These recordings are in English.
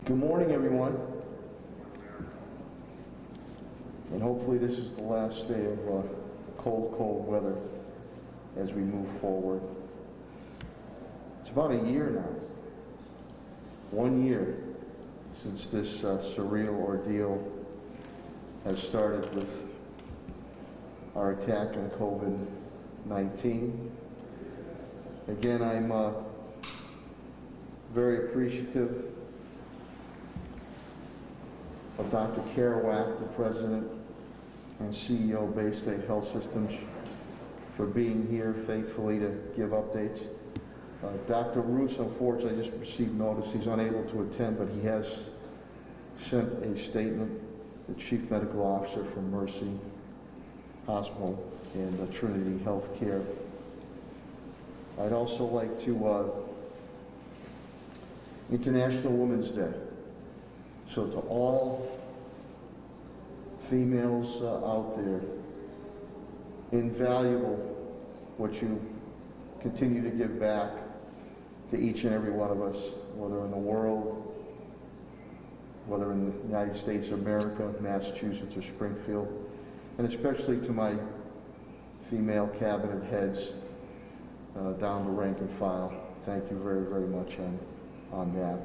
Good morning, everyone. And hopefully this is the last day of cold, cold weather as we move forward. It's about a year now, 1 year, since this surreal ordeal has started with our attack on COVID-19. Again, I'm very appreciative of Dr. Kerouac, the President and CEO of Bay State Health Systems, for being here faithfully to give updates. Dr. Roos, unfortunately, I just received notice he's unable to attend, but he has sent a statement, the Chief Medical Officer from Mercy Hospital and Trinity Healthcare. I'd also like to, International Women's Day. So to all females out there, invaluable what you continue to give back to each and every one of us, whether in the world, whether in the United States of America, Massachusetts, or Springfield, and especially to my female cabinet heads down the rank and file. Thank you very, very much on that.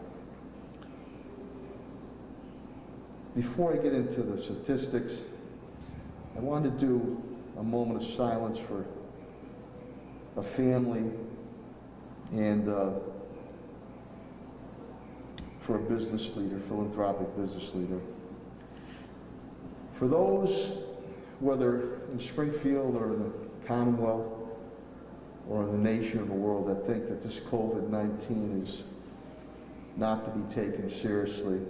Before I get into the statistics, I want to do a moment of silence for a family and for a business leader, philanthropic business leader. For those, whether in Springfield or in the Commonwealth or in the nation or the world, that think that this COVID-19 is not to be taken seriously,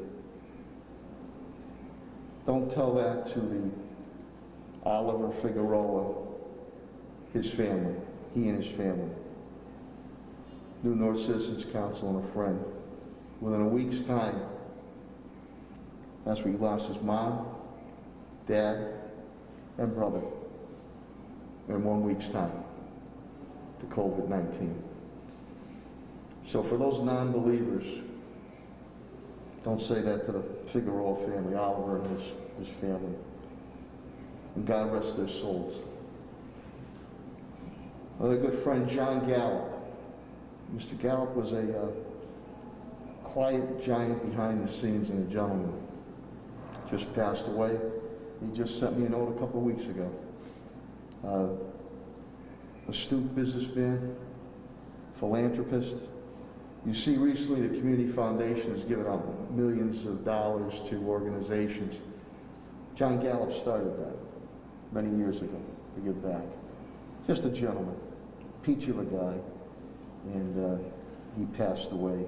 don't tell that to the Oliver Figueroa, his family, he and his family. New North Citizens Council and a friend. Within a week's time, that's where he lost his mom, dad, and brother in 1 week's time to COVID-19. So for those non-believers, don't say that to the Figueroa family, Oliver and his family. And God rest their souls. Another good friend, John Gallup. Mr. Gallup was a quiet giant behind the scenes and a gentleman. Just passed away. He just sent me a note a couple of weeks ago. Astute businessman, philanthropist. You see, recently the Community Foundation has given out millions of dollars to organizations. John Gallup started that many years ago to give back. Just a gentleman, peach of a guy, and he passed away.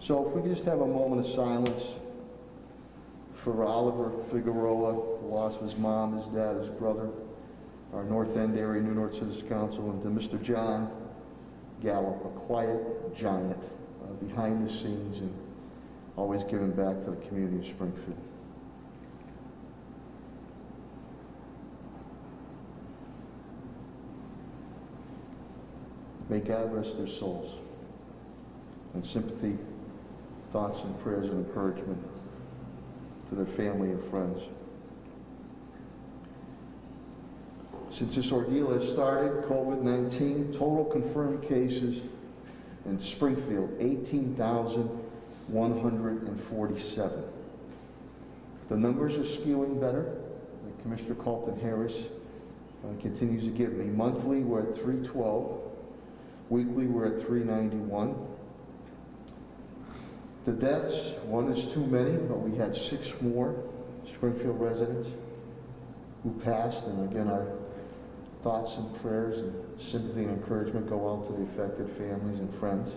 So if we could just have a moment of silence for Oliver Figueroa, the loss of his mom, his dad, his brother, our North End area, New North Citizens Council, and to Mr. John Gallup, a quiet giant behind the scenes and always giving back to the community of Springfield. May God rest their souls. And sympathy, thoughts, and prayers and encouragement to their family and friends. Since this ordeal has started, COVID-19, total confirmed cases in Springfield, 18,147. The numbers are skewing better. Commissioner Colton Harris continues to give me. Monthly, we're at 312. Weekly, we're at 391. The deaths, one is too many, but we had 6 more Springfield residents who passed, and again, our thoughts and prayers and sympathy and encouragement go out to the affected families and friends.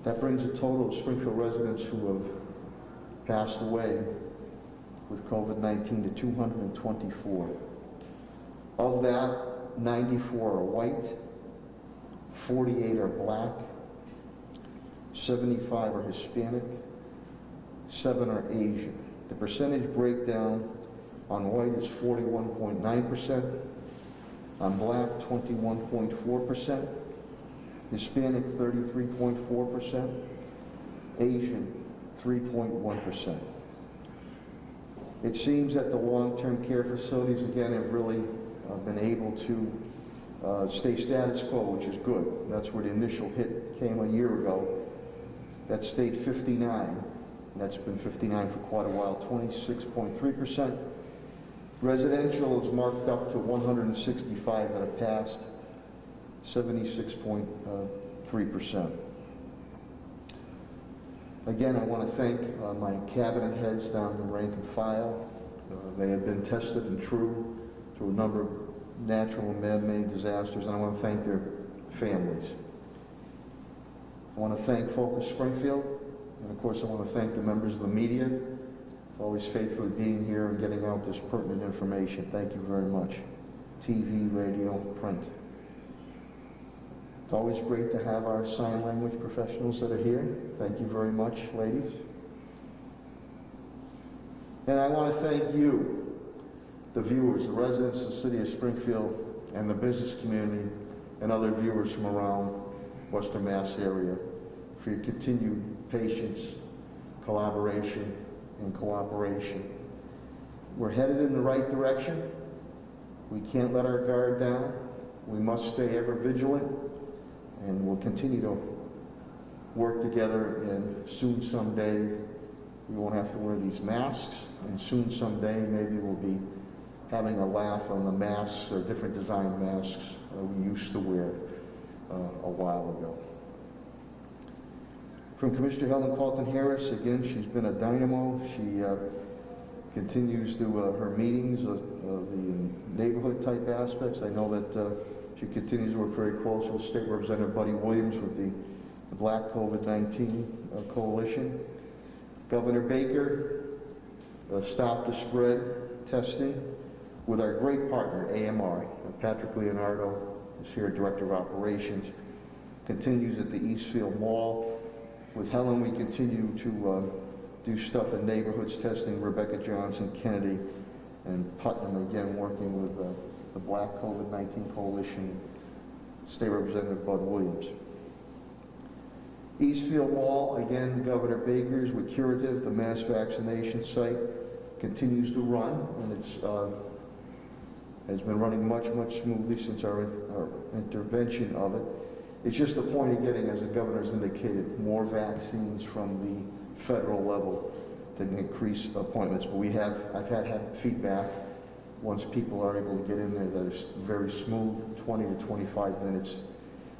That brings a total of Springfield residents who have passed away with COVID-19 to 224. Of that, 94 are white, 48 are black, 75 are Hispanic, 7 are Asian. The percentage breakdown on white is 41.9%, on black 21.4%, Hispanic 33.4%, Asian 3.1%. It seems that the long-term care facilities, again, have really been able to stay status quo, which is good. That's where the initial hit came a year ago. That stayed 59. That's been 59 for quite a while, 26.3%. Residential is marked up to 165 that have passed, 76.3%. Again, I want to thank my cabinet heads down the rank and file. They have been tested and true through a number of natural and man-made disasters, and I want to thank their families. I want to thank Focus Springfield, and of course I want to thank the members of the media for always faithfully being here and getting out this pertinent information. Thank you very much. TV, radio, print. It's always great to have our sign language professionals that are here. Thank you very much, ladies. And I want to thank you, the viewers, the residents of the city of Springfield, and the business community, and other viewers from around Western Mass area, for your continued patience, collaboration, and cooperation. We're headed in the right direction. We can't let our guard down. We must stay ever vigilant, and we'll continue to work together, and soon someday we won't have to wear these masks, and soon someday maybe we'll be having a laugh on the masks or different design masks we used to wear a while ago. From Commissioner Helen Carlton Harris, again, she's been a dynamo. She continues to her meetings, the neighborhood type aspects. I know that she continues to work very closely with State Representative Buddy Williams with the Black COVID-19 Coalition. Governor Baker, Stop the Spread testing with our great partner, AMR. Patrick Leonardo is here, Director of Operations. Continues at the Eastfield Mall. With Helen, we continue to do stuff in neighborhoods testing, Rebecca Johnson, Kennedy, and Putnam, again, working with the Black COVID-19 Coalition, State Representative Bud Williams. Eastfield Mall, again, Governor Baker's with Curative, the mass vaccination site, continues to run, and it's has been running much, much smoothly since our intervention of it. It's just a point of getting, as the governor's indicated, more vaccines from the federal level to increase appointments. But I've had feedback once people are able to get in there that it's very smooth, 20 to 25 minutes,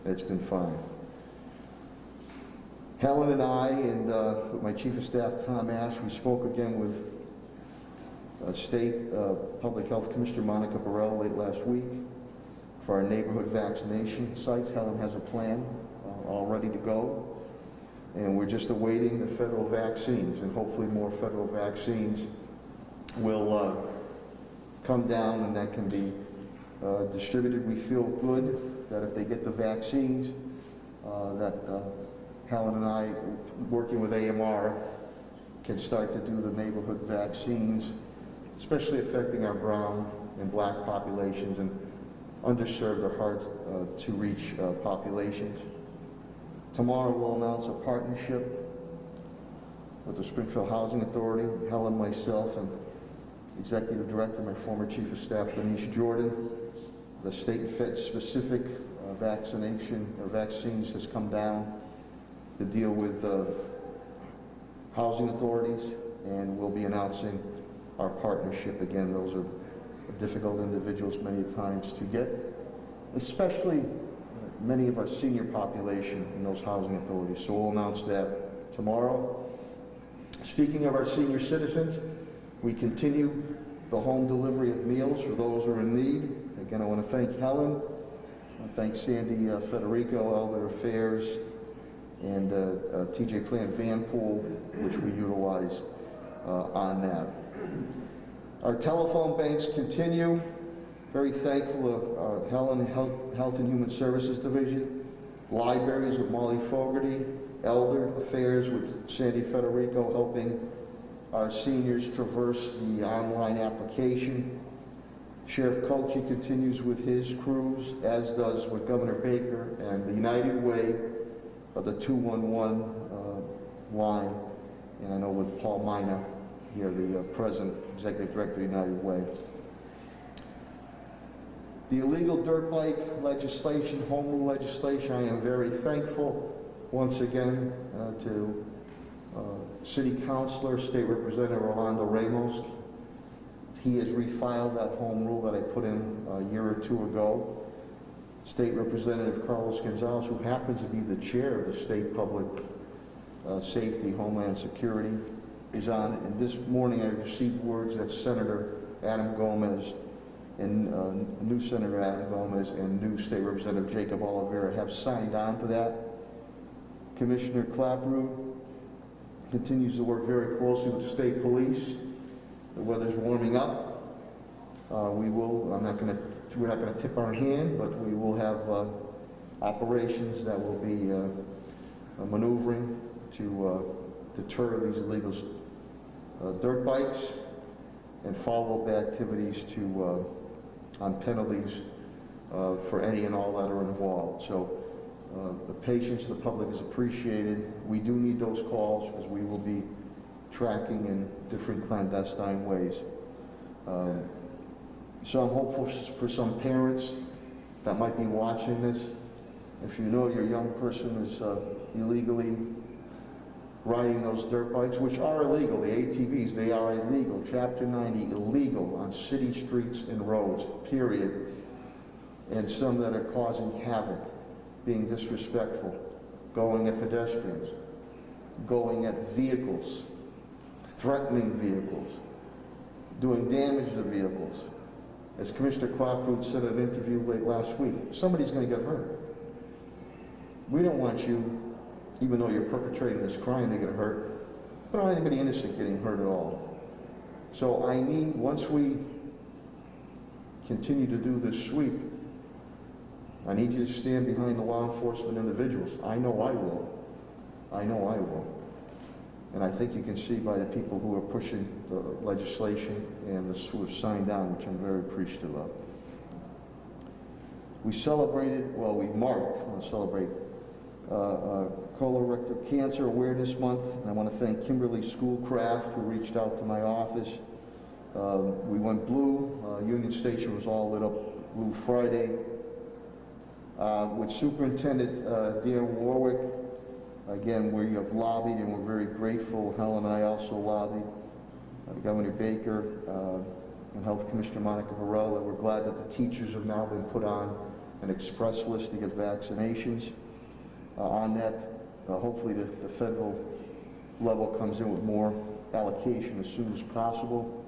and it's been fine. Helen and I, and with my Chief of Staff, Tom Ash, we spoke again with State Public Health Commissioner Monica Burrell late last week for our neighborhood vaccination sites. Helen has a plan all ready to go, and we're just awaiting the federal vaccines, and hopefully more federal vaccines will come down and that can be distributed. We feel good that if they get the vaccines, that Helen and I, working with AMR, can start to do the neighborhood vaccines, especially affecting our brown and black populations and underserved or hard to reach populations. Tomorrow we'll announce a partnership with the Springfield Housing Authority, Helen, myself, and Executive Director, my former Chief of Staff, Denise Jordan. The state and Fed specific vaccination or vaccines has come down to deal with housing authorities, and we'll be announcing our partnership again. Those are difficult individuals many times to get, especially many of our senior population in those housing authorities. So we'll announce that tomorrow. Speaking of our senior citizens, we continue the home delivery of meals for those who are in need. Again, I want to thank Helen, I want to thank Sandy Federico, Elder Affairs, and TJ Plant Vanpool, which we utilize on that. Our telephone banks continue. Very thankful of Helen Health and Human Services Division, libraries with Molly Fogarty, Elder Affairs with Sandy Federico, helping our seniors traverse the online application. Sheriff Colchi continues with his crews, as does with Governor Baker, and the United Way of the 211 line and I know with Paul Mina here, the President, Executive Director of United Way. The illegal dirt bike legislation, home rule legislation, I am very thankful once again to City Councilor, State Representative Orlando Ramos. He has refiled that home rule that I put in a year or two ago. State Representative Carlos Gonzalez, who happens to be the chair of the State Public Safety, Homeland Security, is on it. And this morning I received words that Senator Adam Gomez and new Senator Adam Gomez and new State Representative Jacob Oliveira have signed on to that. Commissioner Clapperud continues to work very closely with the state police. The weather's warming up. We're not going to tip our hand, but we will have operations that will be maneuvering to deter these illegal dirt bikes and follow-up activities on penalties for any and all that are involved. So the patience of the public is appreciated. We do need those calls because we will be tracking in different clandestine ways. So I'm hopeful for some parents that might be watching this. If you know your young person is illegally riding those dirt bikes, which are illegal, the ATVs, they are illegal. Chapter 90, illegal on city streets and roads, period. And some that are causing havoc, being disrespectful, going at pedestrians, going at vehicles, threatening vehicles, doing damage to vehicles. As Commissioner Clapperud said in an interview late last week, somebody's going to get hurt. We don't want you, even though you're perpetrating this crime, to get hurt. We don't want anybody innocent getting hurt at all. So I need, once we continue to do this sweep, I need you to stand behind the law enforcement individuals. I know I will. I know I will. And I think you can see by the people who are pushing the legislation and who have signed on, which I'm very appreciative of. We celebrated, well, we marked, I want to celebrate Colorectal Cancer Awareness Month. And I want to thank Kimberly Schoolcraft, who reached out to my office. We went blue. Union Station was all lit up blue Friday. With Superintendent Dan Warwick, again, we have lobbied and we're very grateful. Helen and I also lobbied. Governor Baker and Health Commissioner Monica Varela. We're glad that the teachers have now been put on an express list to get vaccinations. On that, hopefully the federal level comes in with more allocation as soon as possible.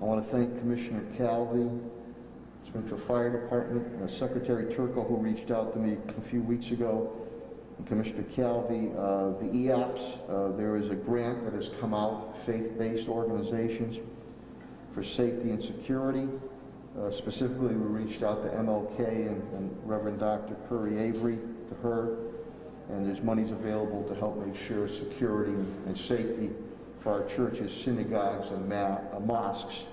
I want to thank Commissioner Calvi, Springfield Fire Department, Secretary Turco, who reached out to me a few weeks ago, and Commissioner Calvi. The EOPS, there is a grant that has come out, faith-based organizations for safety and security. Specifically, we reached out to MLK and Reverend Dr. Curry Avery, to her, and there's monies available to help make sure security and safety for our churches, synagogues, and mosques.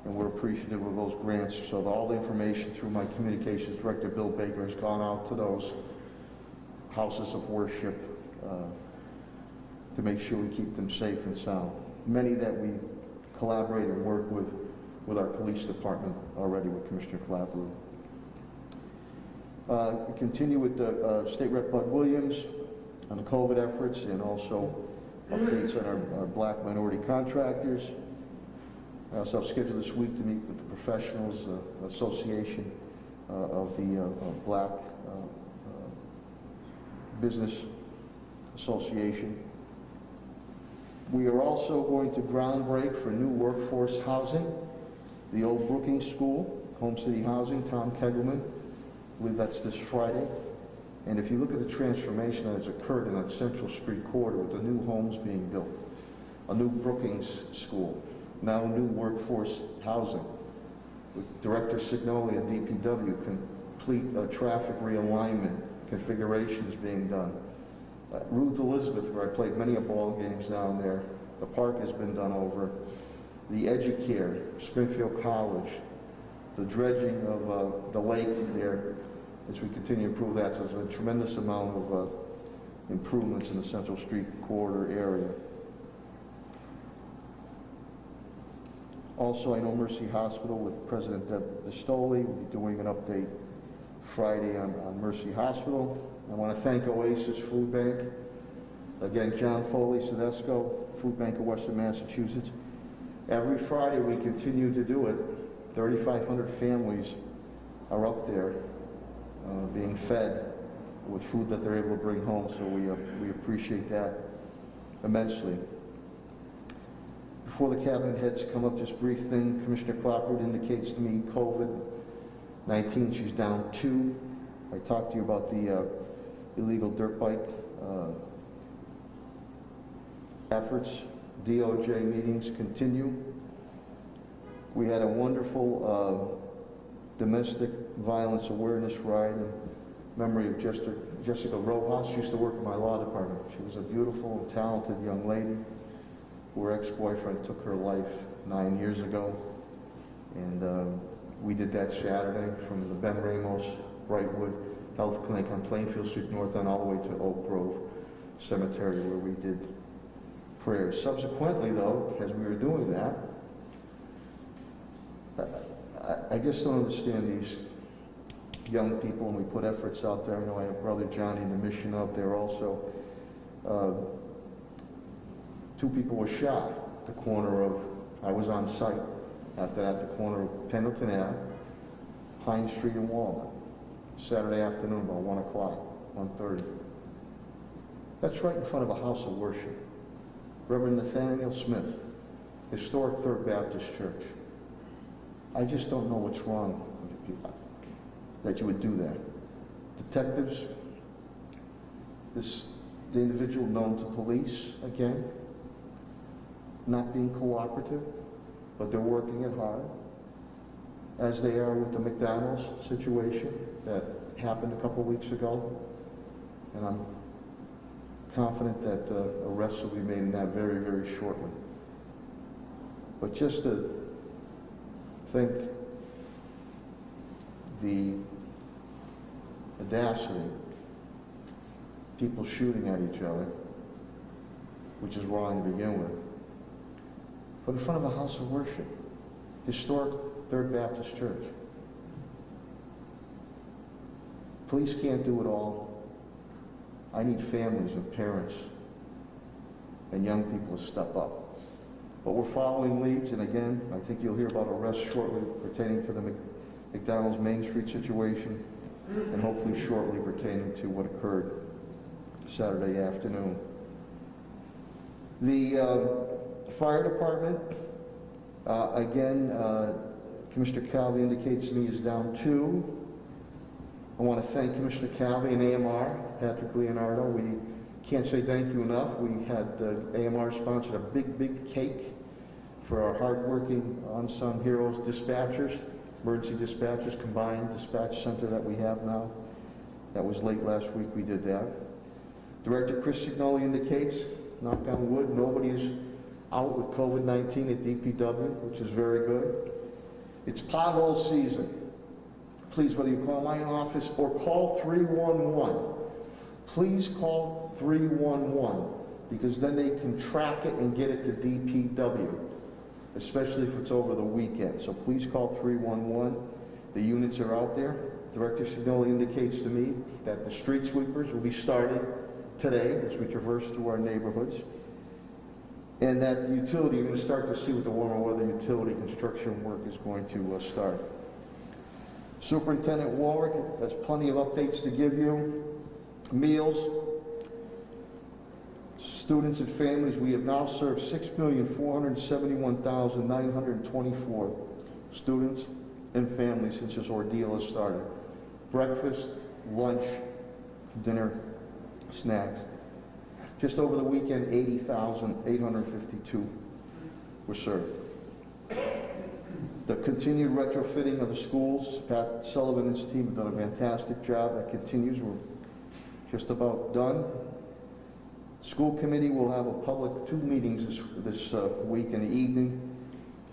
And we're appreciative of those grants. So all the information through my communications director, Bill Baker, has gone out to those houses of worship to make sure we keep them safe and sound. Many that we collaborate and work with our police department already, with Commissioner Clapperud. We continue with State Rep Bud Williams on the COVID efforts and also updates on our black minority contractors. I also have scheduled this week to meet with the Professionals Association of the Black Business Association. We are also going to groundbreak for new workforce housing, the old Brookings School, Home City Housing, Tom Kegelman. I believe that's this Friday. And if you look at the transformation that has occurred in that Central Street corridor with the new homes being built, a new Brookings School, now new workforce housing, with Director Signoli at DPW, complete traffic realignment, configurations being done. Ruth Elizabeth, where I played many a ball games down there, the park has been done over. The Educare, Springfield College, the dredging of the lake there, as we continue to improve that. So there's been a tremendous amount of improvements in the Central Street corridor area. Also, I know Mercy Hospital with President Deb Bistoli will be doing an update Friday on Mercy Hospital. I want to thank Oasis Food Bank. Again, John Foley, Sedesco, Food Bank of Western Massachusetts. Every Friday we continue to do it. 3,500 families are up there being fed with food that they're able to bring home, so we appreciate that immensely. Before the cabinet heads come up, just brief thing, Commissioner Clopper indicates to me COVID-19, she's down 2. I talked to you about the illegal dirt bike efforts. DOJ meetings continue. We had a wonderful domestic violence awareness ride in memory of Jessica Rojas. She used to work in my law department. She was a beautiful and talented young lady. Her ex-boyfriend took her life 9 years ago. And we did that Saturday from the Ben Ramos Brightwood Health Clinic on Plainfield Street North and all the way to Oak Grove Cemetery, where we did prayers. Subsequently, though, as we were doing that, I just don't understand these young people, and we put efforts out there. I know I have Brother Johnny and the mission out there also. 2 people were shot at the corner of, I was on site after that, the corner of Pendleton Ave, Pine Street and Walnut, Saturday afternoon about 1 o'clock, 1:30. That's right in front of a house of worship. Reverend Nathaniel Smith, historic Third Baptist Church. I just don't know what's wrong with you, that you would do that. Detectives, the individual known to police, again, not being cooperative, but they're working it hard, as they are with the McDonald's situation that happened a couple weeks ago. And I'm confident that arrests will be made in that very, very shortly. But just to think the audacity, people shooting at each other, which is wrong to begin with, but in front of a house of worship, historic Third Baptist Church. Police can't do it all. I need families and parents and young people to step up. But we're following leads, and again, I think you'll hear about arrests shortly pertaining to the McDonald's Main Street situation, and hopefully shortly pertaining to what occurred Saturday afternoon. The fire department, again, Commissioner Calvi indicates to me is down 2. I want to thank Commissioner Calvi and AMR, Patrick Leonardo. We can't say thank you enough. We had AMR sponsored a big cake for our hardworking unsung heroes dispatchers, emergency dispatchers, combined dispatch center that we have now. That was late last week we did that. Director Chris Signoli indicates, knock on wood, nobody's out with COVID-19 at DPW, which is very good. It's pothole season. Please, whether you call my office or call 311, please call 311, because then they can track it and get it to DPW, especially if it's over the weekend. So please call 311. The units are out there. Director Signoli indicates to me that the street sweepers will be starting today as we traverse through our neighborhoods, and that the utility, you're going to start to see with the warmer weather, utility construction work is going to start. Superintendent Warwick has plenty of updates to give you. Meals, students and families, we have now served 6,471,924 students and families since this ordeal has started. Breakfast, lunch, dinner, snacks. Just over the weekend, 80,852 were served. The continued retrofitting of the schools, Pat Sullivan and his team have done a fantastic job. That continues. We're just about done. School committee will have a public 2 meetings this week in the evening.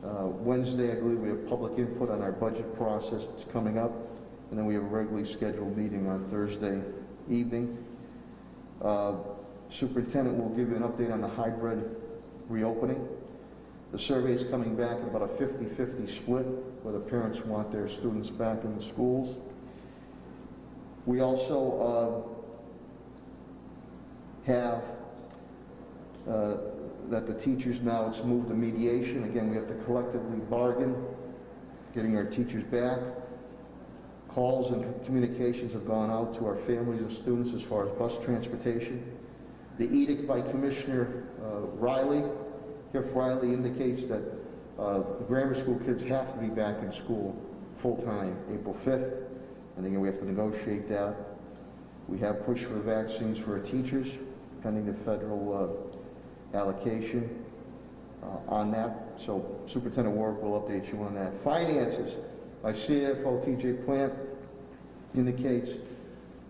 Wednesday, I believe we have public input on our budget process that's coming up, and then we have a regularly scheduled meeting on Thursday evening. Superintendent will give you an update on the hybrid reopening. The survey is coming back at about a 50-50 split, where the parents want their students back in the schools. We also have that the teachers now, it's moved to mediation. Again, we have to collectively bargain getting our teachers back. Calls and communications have gone out to our families and students as far as bus transportation. The edict by Commissioner Riley, Riley, indicates that the grammar school kids have to be back in school full-time April 5th, and again we have to negotiate that. We have pushed for vaccines for our teachers, pending the federal allocation on that. So Superintendent Warwick will update you on that. Finances. My CFO, TJ Plant, indicates,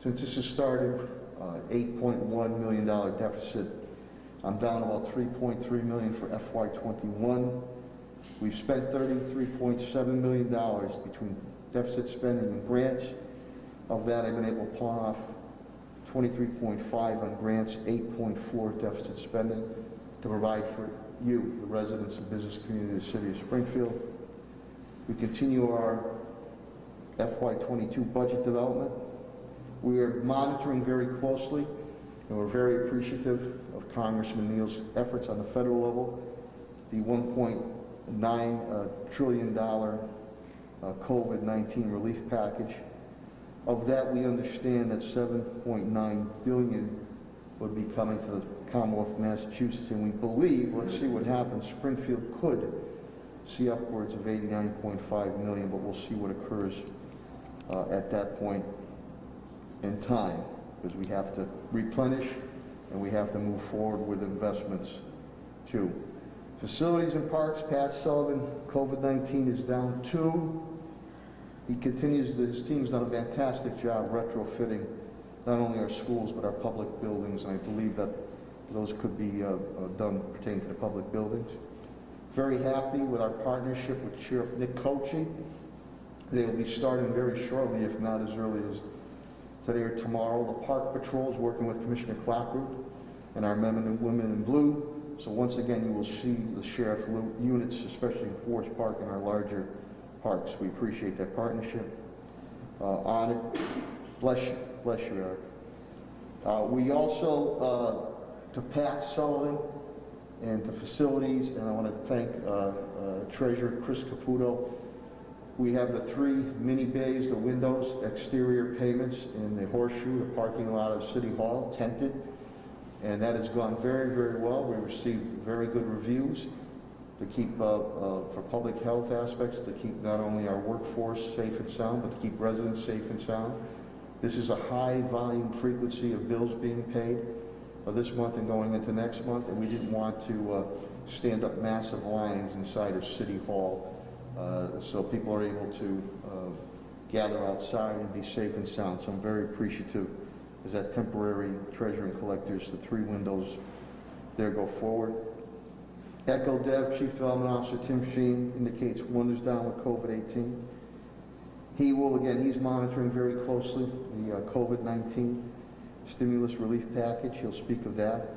since this has started, $8.1 million deficit. I'm down about $3.3 million for FY21. We've spent $33.7 million between deficit spending and grants. Of that, I've been able to pawn off 23.5 on grants, 8.4 deficit spending to provide for you, the residents and business community of the city of Springfield. We continue our FY22 budget development. We are monitoring very closely, and we're very appreciative of Congressman Neal's efforts on the federal level. The $1.9 trillion COVID-19 relief package. Of that, we understand that $7.9 billion would be coming to the Commonwealth of Massachusetts, and we believe, let's see what happens, Springfield could see upwards of $89.5 million, but we'll see what occurs at that point in time, because we have to replenish and we have to move forward with investments too. Facilities and parks, Pat Sullivan, COVID-19 is down 2. He continues, his team's done a fantastic job retrofitting not only our schools but our public buildings, and I believe that those could be done pertaining to the public buildings. Very happy with our partnership with Sheriff Nick Cochi. They'll be starting very shortly, if not as early as today or tomorrow. The Park Patrol is working with Commissioner Clackroot and our men and women in blue. So once again, you will see the sheriff units, especially in Forest Park and our larger parks. We appreciate that partnership. On it, bless you, Eric. We also, to Pat Sullivan and to facilities, and I want to thank Treasurer Chris Caputo. We have the 3 mini bays, the windows, exterior payments in the horseshoe, the parking lot of City Hall, tented. And that has gone very, very well. We received very good reviews to keep, for public health aspects, to keep not only our workforce safe and sound, but to keep residents safe and sound. This is a high volume frequency of bills being paid this month and going into next month, and we didn't want to stand up massive lines inside of City Hall. So people are able to gather outside and be safe and sound. So I'm very appreciative as that temporary treasurer and collectors, the 3 windows there go forward. Echo Dev, Chief Development Officer Tim Sheen indicates 1 is down with COVID-18. He will, again, he's monitoring very closely the COVID-19 stimulus relief package. He'll speak of that.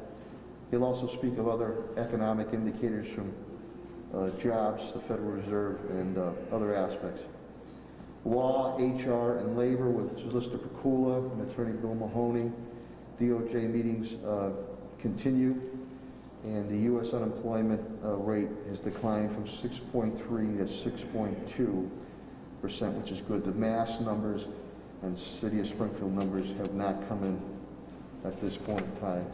He'll also speak of other economic indicators from jobs, the Federal Reserve, and other aspects. Law, HR, and Labor with Solicitor Pakula and Attorney Bill Mahoney. DOJ meetings continue, and the U.S. unemployment rate has declined from 6.3 to 6.2%, which is good. The mass numbers and City of Springfield numbers have not come in at this point in time.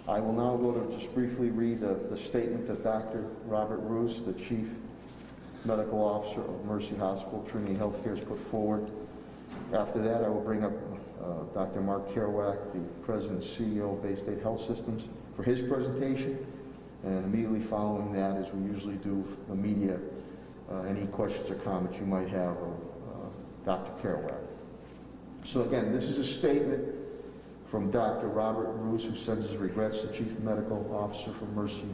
I will now go to just briefly read the statement that Dr. Robert Roos, the Chief Medical Officer of Mercy Hospital, Trinity Healthcare, has put forward. After that, I will bring up Dr. Mark Kerouac, the President and CEO of Bay State Health Systems, for his presentation. And immediately following that, as we usually do, the media, any questions or comments you might have of Dr. Kerouac. So again, this is a statement from Dr. Robert Roos, who sends his regrets, the Chief Medical Officer for Mercy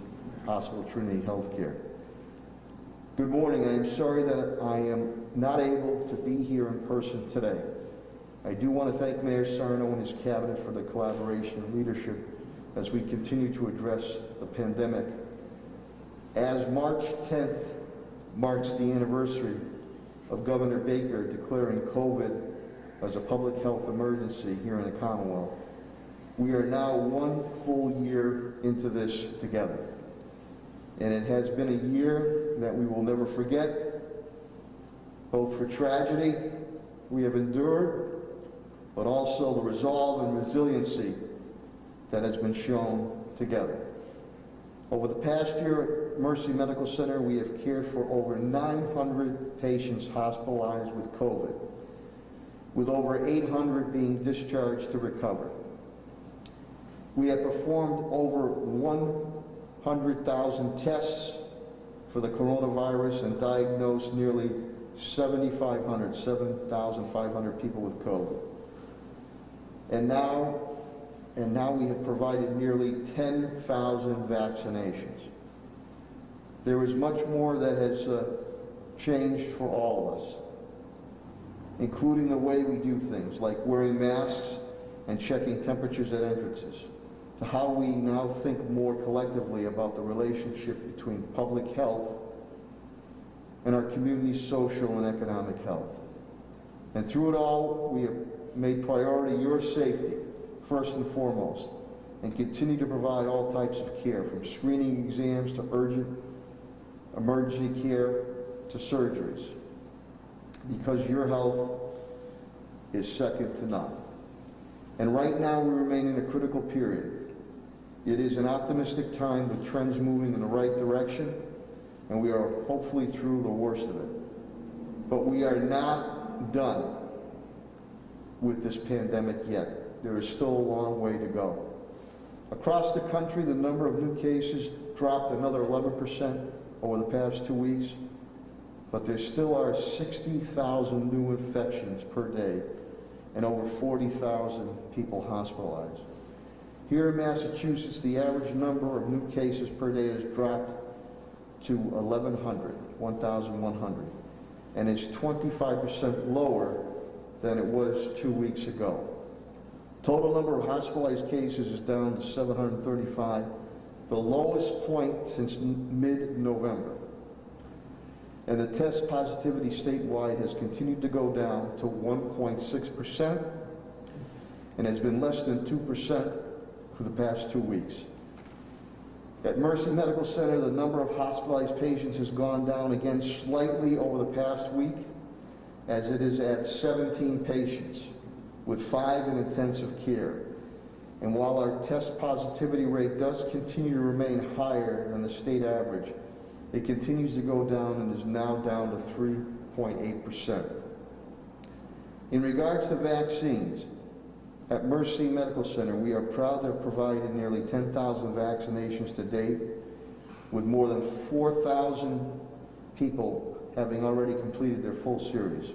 Hospital, Trinity Healthcare. Good morning. I am sorry that I am not able to be here in person today. I do want to thank Mayor Sarno and his cabinet for the collaboration and leadership as we continue to address the pandemic. As March 10th marks the anniversary of Governor Baker declaring COVID as a public health emergency here in the Commonwealth, we are now 1 full year into this together. And it has been a year that we will never forget, both for tragedy we have endured, but also the resolve and resiliency that has been shown together. Over the past year at Mercy Medical Center, we have cared for over 900 patients hospitalized with COVID, with over 800 being discharged to recover. We have performed over 100,000 tests for the coronavirus and diagnosed nearly 7,500 people with COVID. And now we have provided nearly 10,000 vaccinations. There is much more that has changed for all of us, including the way we do things, like wearing masks and checking temperatures at entrances, to how we now think more collectively about the relationship between public health and our community's social and economic health. And through it all, we have made priority your safety first and foremost, and continue to provide all types of care, from screening exams to urgent emergency care to surgeries, because your health is second to none. And right now we remain in a critical period. It is an optimistic time with trends moving in the right direction, and we are hopefully through the worst of it. But we are not done with this pandemic yet. There is still a long way to go. Across the country, the number of new cases dropped another 11% over the past 2 weeks, but there still are 60,000 new infections per day and over 40,000 people hospitalized. Here in Massachusetts, the average number of new cases per day has dropped to 1,100, and is 25% lower than it was 2 weeks ago. Total number of hospitalized cases is down to 735, the lowest point since mid-November. And the test positivity statewide has continued to go down to 1.6% and has been less than 2% for the past 2 weeks. At Mercy Medical Center, the number of hospitalized patients has gone down again slightly over the past week, as it is at 17 patients, with 5 in intensive care. And while our test positivity rate does continue to remain higher than the state average, it continues to go down and is now down to 3.8%. In regards to vaccines, at Mercy Medical Center, we are proud to have provided nearly 10,000 vaccinations to date, with more than 4,000 people having already completed their full series.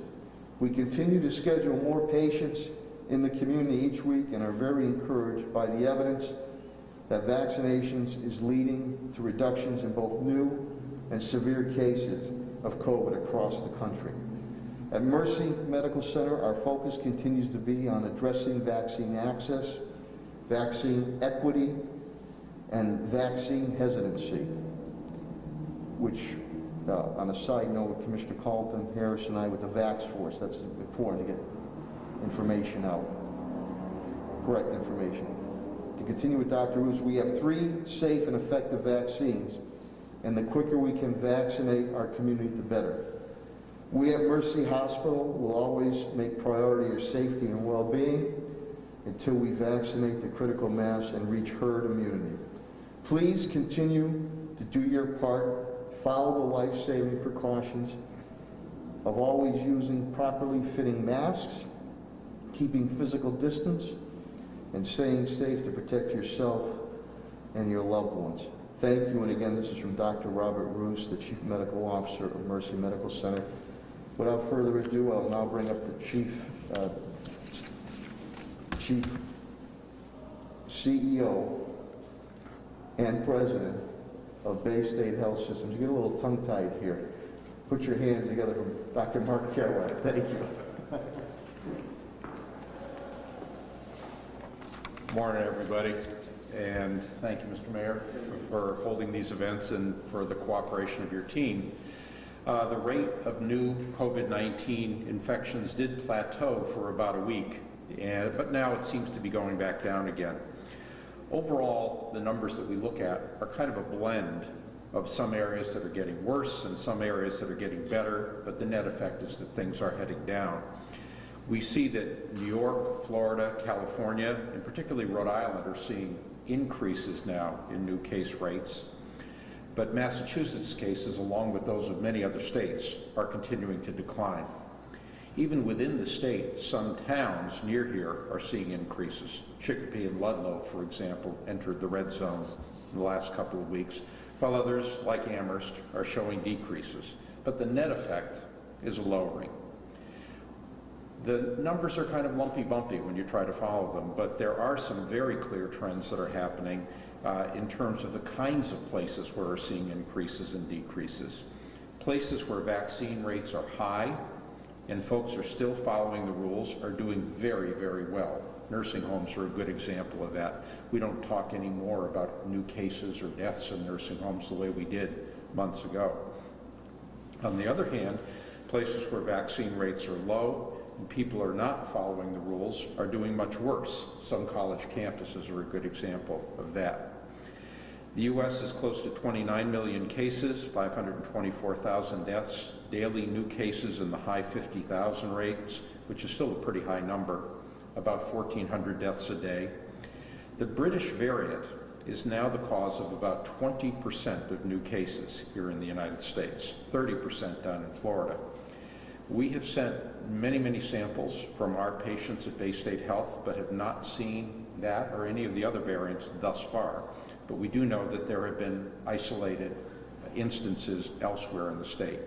We continue to schedule more patients in the community each week and are very encouraged by the evidence that vaccinations is leading to reductions in both new and severe cases of COVID across the country. At Mercy Medical Center, our focus continues to be on addressing vaccine access, vaccine equity, and vaccine hesitancy, which, on a side note, Commissioner Carlton Harris and I with the Vax Force, that's important to get information out, correct information. To continue with Dr. Roos, we have 3 safe and effective vaccines, and the quicker we can vaccinate our community, the better. We at Mercy Hospital will always make priority your safety and well-being until we vaccinate the critical mass and reach herd immunity. Please continue to do your part. Follow the life-saving precautions of always using properly fitting masks, keeping physical distance, and staying safe to protect yourself and your loved ones. Thank you, and again, this is from Dr. Robert Roos, the Chief Medical Officer of Mercy Medical Center. Without further ado, I'll now bring up the Chief CEO and President of Bay State Health Systems. You get a little tongue-tied here. Put your hands together for Dr. Mark Kerouac. Thank you. Morning, everybody, and thank you, Mr. Mayor, for holding these events and for the cooperation of your team. The rate of new COVID-19 infections did plateau for about a week, but now it seems to be going back down again. Overall, the numbers that we look at are kind of a blend of some areas that are getting worse and some areas that are getting better, but the net effect is that things are heading down. We see that New York, Florida, California, and particularly Rhode Island are seeing increases now in new case rates. But Massachusetts' cases, along with those of many other states, are continuing to decline. Even within the state, some towns near here are seeing increases. Chicopee and Ludlow, for example, entered the red zone in the last couple of weeks, while others, like Amherst, are showing decreases. But the net effect is a lowering. The numbers are kind of lumpy-bumpy when you try to follow them, but there are some very clear trends that are happening in terms of the kinds of places where we're seeing increases and decreases. Places where vaccine rates are high and folks are still following the rules are doing very, very well. Nursing homes are a good example of that. We don't talk anymore about new cases or deaths in nursing homes the way we did months ago. On the other hand, places where vaccine rates are low and people are not following the rules are doing much worse. Some college campuses are a good example of that. The U.S. is close to 29 million cases, 524,000 deaths, daily new cases in the high 50,000 rates, which is still a pretty high number, about 1,400 deaths a day. The British variant is now the cause of about 20% of new cases here in the United States, 30% down in Florida. We have sent many, many samples from our patients at Bay State Health, but have not seen that or any of the other variants thus far. But we do know that there have been isolated instances elsewhere in the state.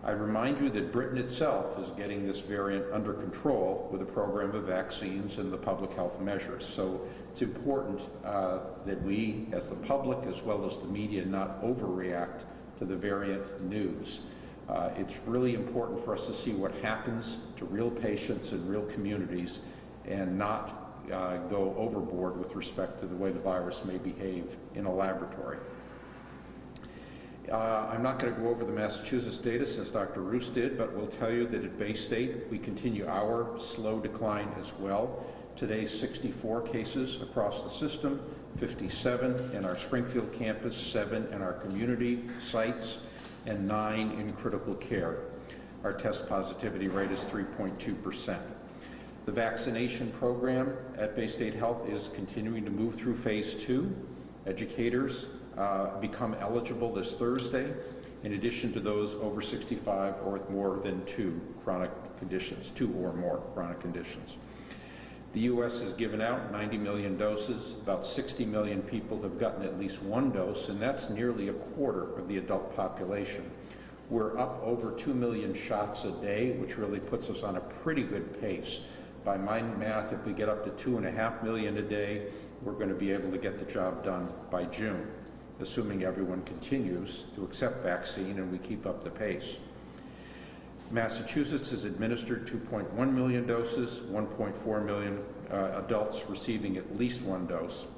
I remind you that Britain itself is getting this variant under control with a program of vaccines and the public health measures. So it's important that we, as the public, as well as the media, not overreact to the variant news. It's really important for us to see what happens to real patients and real communities and not go overboard with respect to the way the virus may behave in a laboratory. I'm not going to go over the Massachusetts data since Dr. Roos did, but we'll tell you that at Bay State we continue our slow decline as well. Today, 64 cases across the system, 57 in our Springfield campus, 7 in our community sites, and 9 in critical care. Our test positivity rate is 3.2%. The vaccination program at Bay State Health is continuing to move through phase 2. Educators become eligible this Thursday, in addition to those over 65 or with more than 2 chronic conditions, 2 or more chronic conditions. The U.S. has given out 90 million doses. About 60 million people have gotten at least 1 dose, and that's nearly a quarter of the adult population. We're up over 2 million shots a day, which really puts us on a pretty good pace. By my math, if we get up to 2.5 million a day, we're going to be able to get the job done by June, assuming everyone continues to accept vaccine and we keep up the pace. Massachusetts has administered 2.1 million doses, 1.4 million adults receiving at least 1 dose.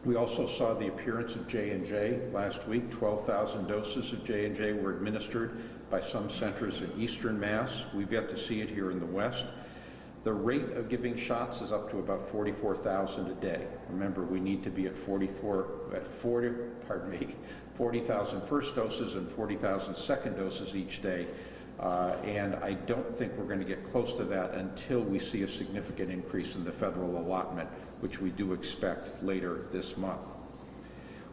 We also saw the appearance of J&J last week. 12,000 doses of J&J were administered by some centers in Eastern Mass. We've yet to see it here in the West. The rate of giving shots is up to about 44,000 a day. Remember, we need to be at 40,000 first doses and 40,000 second doses each day. And I don't think we're going to get close to that until we see a significant increase in the federal allotment, which we do expect later this month.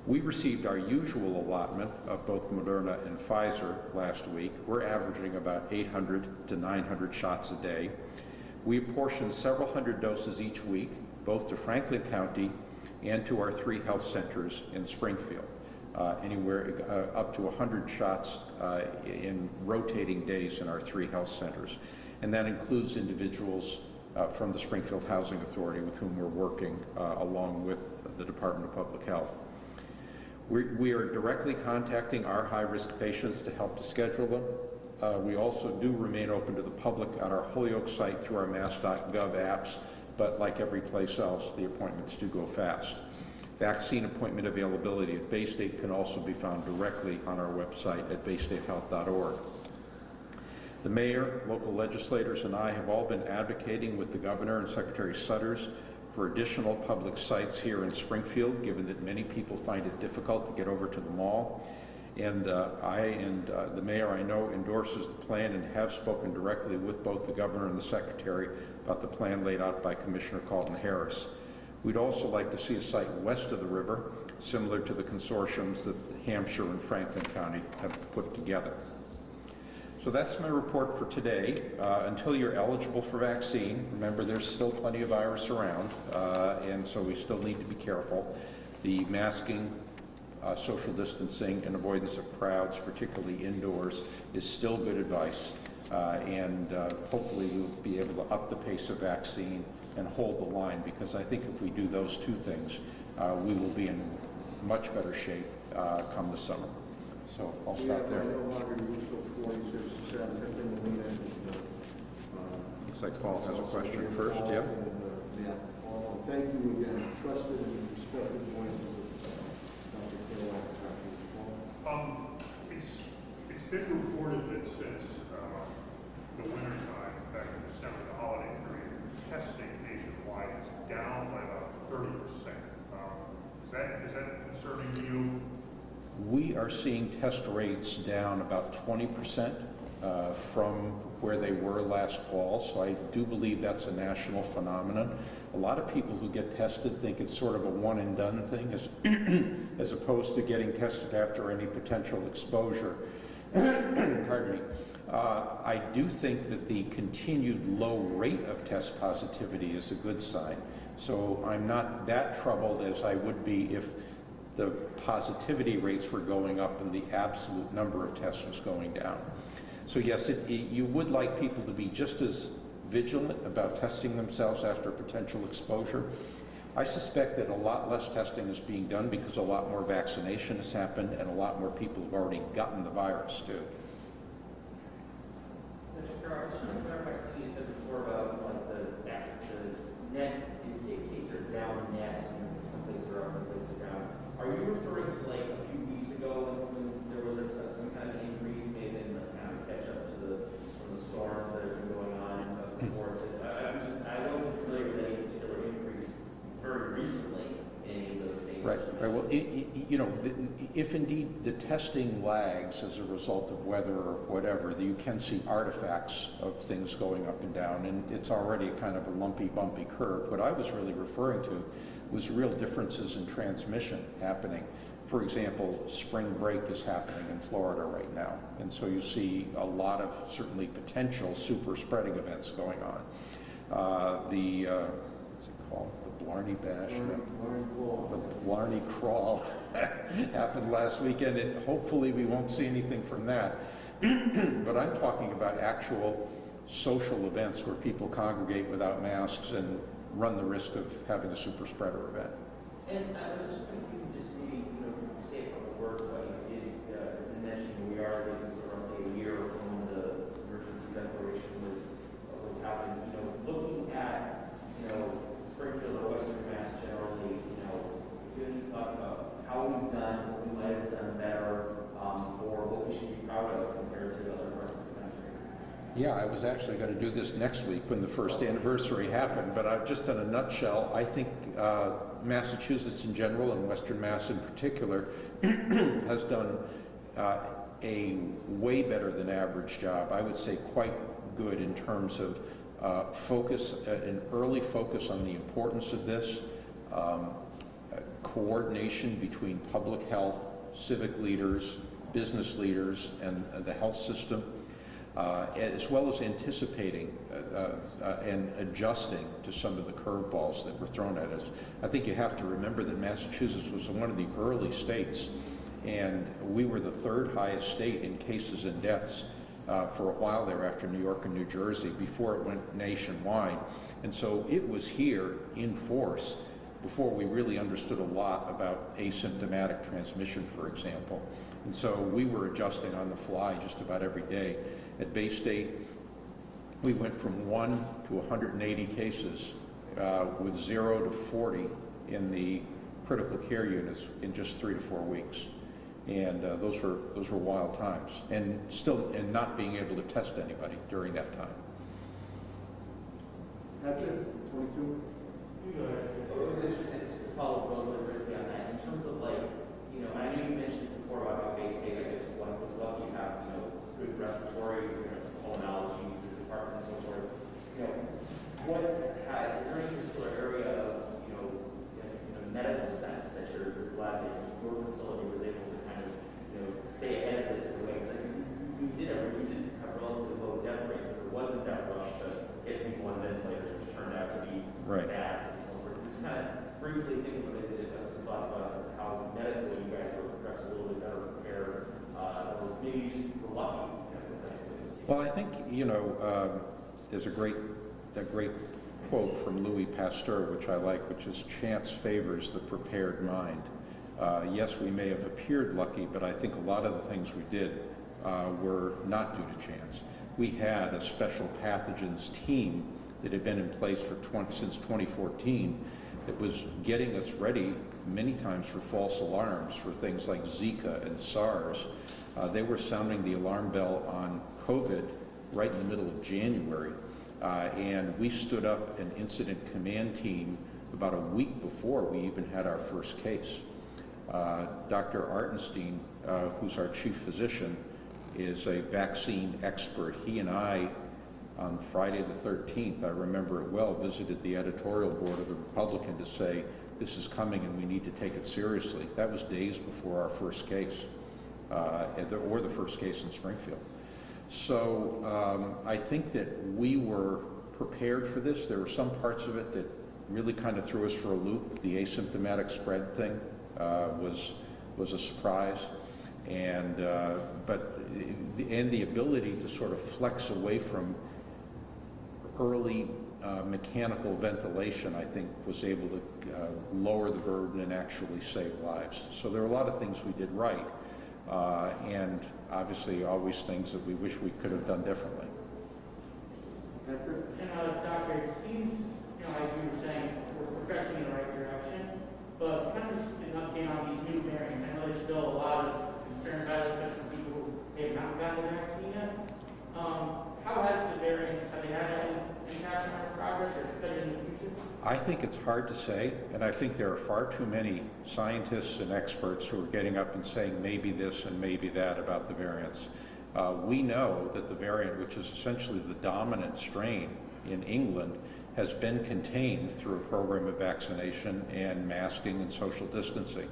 We received our usual allotment of both Moderna and Pfizer last week. We're averaging about 800 to 900 shots a day. We apportion several hundred doses each week, both to Franklin County and to our 3 health centers in Springfield. Anywhere up to 100 shots in rotating days in our 3 health centers. And that includes individuals from the Springfield Housing Authority with whom we're working along with the Department of Public Health. We are directly contacting our high-risk patients to help to schedule them. We also do remain open to the public on our Holyoke site through our mass.gov apps but like every place else, the appointments do go fast. Vaccine appointment availability at Bay State can also be found directly on our website at baystatehealth.org. The mayor, local legislators, and I have all been advocating with the governor and Secretary Sutters for additional public sites here in Springfield, given that many people find it difficult to get over to the mall. And the mayor, I know, endorses the plan and have spoken directly with both the governor and the secretary about the plan laid out by Commissioner Carlton Harris. We'd also like to see a site west of the river, similar to the consortiums that Hampshire and Franklin County have put together. So that's my report for today. Until you're eligible for vaccine, remember there's still plenty of virus around, and so we still need to be careful. The masking, social distancing, and avoidance of crowds, particularly indoors, is still good advice. And hopefully we'll be able to up the pace of vaccine and hold the line, because I think if we do those two things, we will be in much better shape come the summer. So I'll stop there. Looks like Paul has a question first. Yeah. Thank you again. Trusted and respected voices of Dr. It's been reported that since the winter time, back in December, the holiday period, testing nationwide is down by about 30%. Is that concerning to you? We are seeing test rates down about 20% from where they were last fall, so I do believe that's a national phenomenon. A lot of people who get tested think it's sort of a one and done thing as opposed to getting tested after any potential exposure. Pardon me. I do think that the continued low rate of test positivity is a good sign. So I'm not that troubled as I would be if the positivity rates were going up and the absolute number of tests was going down. So yes, you would like people to be just as vigilant about testing themselves after potential exposure. I suspect that a lot less testing is being done because a lot more vaccination has happened and a lot more people have already gotten the virus too. Mr. Carroll, I just want to clarify something you said before about like the net cases are down net, and some places are up, some places are down. Are you referring to like a few weeks ago when there was some kind of increase, maybe in the kind of catch up to from the storms that have been going on before this? I wasn't familiar with any particular increase very recently in any of those states. Right. Well, if indeed the testing lags as a result of weather or whatever, you can see artifacts of things going up and down, and it's already kind of a lumpy, bumpy curve. What I was really referring to was real differences in transmission happening. For example, spring break is happening in Florida right now, and so you see a lot of certainly potential super spreading events going on. What's it called? The Blarney Bash? The Blarney Crawl happened last weekend, and hopefully we won't see anything from that. But I'm talking about actual social events where people congregate without masks and run the risk of having a super spreader event. And I was just thinking, just maybe, say a couple words about you mentioned we are getting roughly a year from when the emergency declaration was happening. Looking at, Springfield or Western Mass generally, do you have any thoughts about how we've done, what we might have done better, or what we should be proud of compared to other parts of the country? Yeah, I was actually going to do this next week when the first anniversary happened, but just in a nutshell, I think Massachusetts in general and Western Mass in particular has done a way better than average job. I would say quite good in terms of an early focus on the importance of this, coordination between public health, civic leaders, business leaders, and the health system, as well as anticipating and adjusting to some of the curveballs that were thrown at us. I think you have to remember that Massachusetts was one of the early states, and we were the third highest state in cases and deaths for a while there after New York and New Jersey before it went nationwide. And so it was here in force before we really understood a lot about asymptomatic transmission, for example. And so we were adjusting on the fly just about every day. At Bay State, we went from 1 to 180 cases with 0 to 40 in the critical care units in just 3 to 4 weeks. And those were wild times, and not being able to test anybody during that time. After 22. Just to follow up a little bit briefly on that, in terms of like, you know, I know you mentioned before about how Bay State, I guess, was lucky to have, you know, good respiratory, pulmonology, the department and so forth. You know, is there any particular area of, you know, medical sense that you're glad that your facility was able to kind of, you know, stay ahead of this in a way? Because I think we did have relatively low death rates, but it wasn't that rush to get people on ventilators, which turned out to be bad. Just kind of briefly think about some thoughts about how medically you guys were perhaps a little bit better prepared, or maybe you just were lucky. You know, that's the way to see it. Well, I think, you know, there's a great quote from Louis Pasteur, which I like, which is, "Chance favors the prepared mind." Yes, we may have appeared lucky, but I think a lot of the things we did were not due to chance. We had a special pathogens team that had been in place since 2014 that was getting us ready many times for false alarms for things like Zika and SARS. They were sounding the alarm bell on COVID right in the middle of January. And we stood up an incident command team about a week before we even had our first case. Dr. Artenstein, who's our chief physician, is a vaccine expert. He and I, on Friday the 13th, I remember it well, visited the editorial board of the Republican to say, this is coming and we need to take it seriously. That was days before our first case, or the first case in Springfield. So I think that we were prepared for this. There were some parts of it that really kind of threw us for a loop. The asymptomatic spread thing was a surprise, and the ability to sort of flex away from early mechanical ventilation, I think, was able to lower the burden and actually save lives. So there are a lot of things we did right. And obviously always things that we wish we could have done differently. And Doctor, it seems, you know, as you were saying, we're progressing in the right direction, but kind of just an update on these new variants. I know there's still a lot of concern about it, especially for people who have not gotten the vaccine yet. How has the variants, have they had any impact on our progress or could in the future? I think it's hard to say, and I think there are far too many scientists and experts who are getting up and saying maybe this and maybe that about the variants. We know that the variant, which is essentially the dominant strain in England, has been contained through a program of vaccination and masking and social distancing.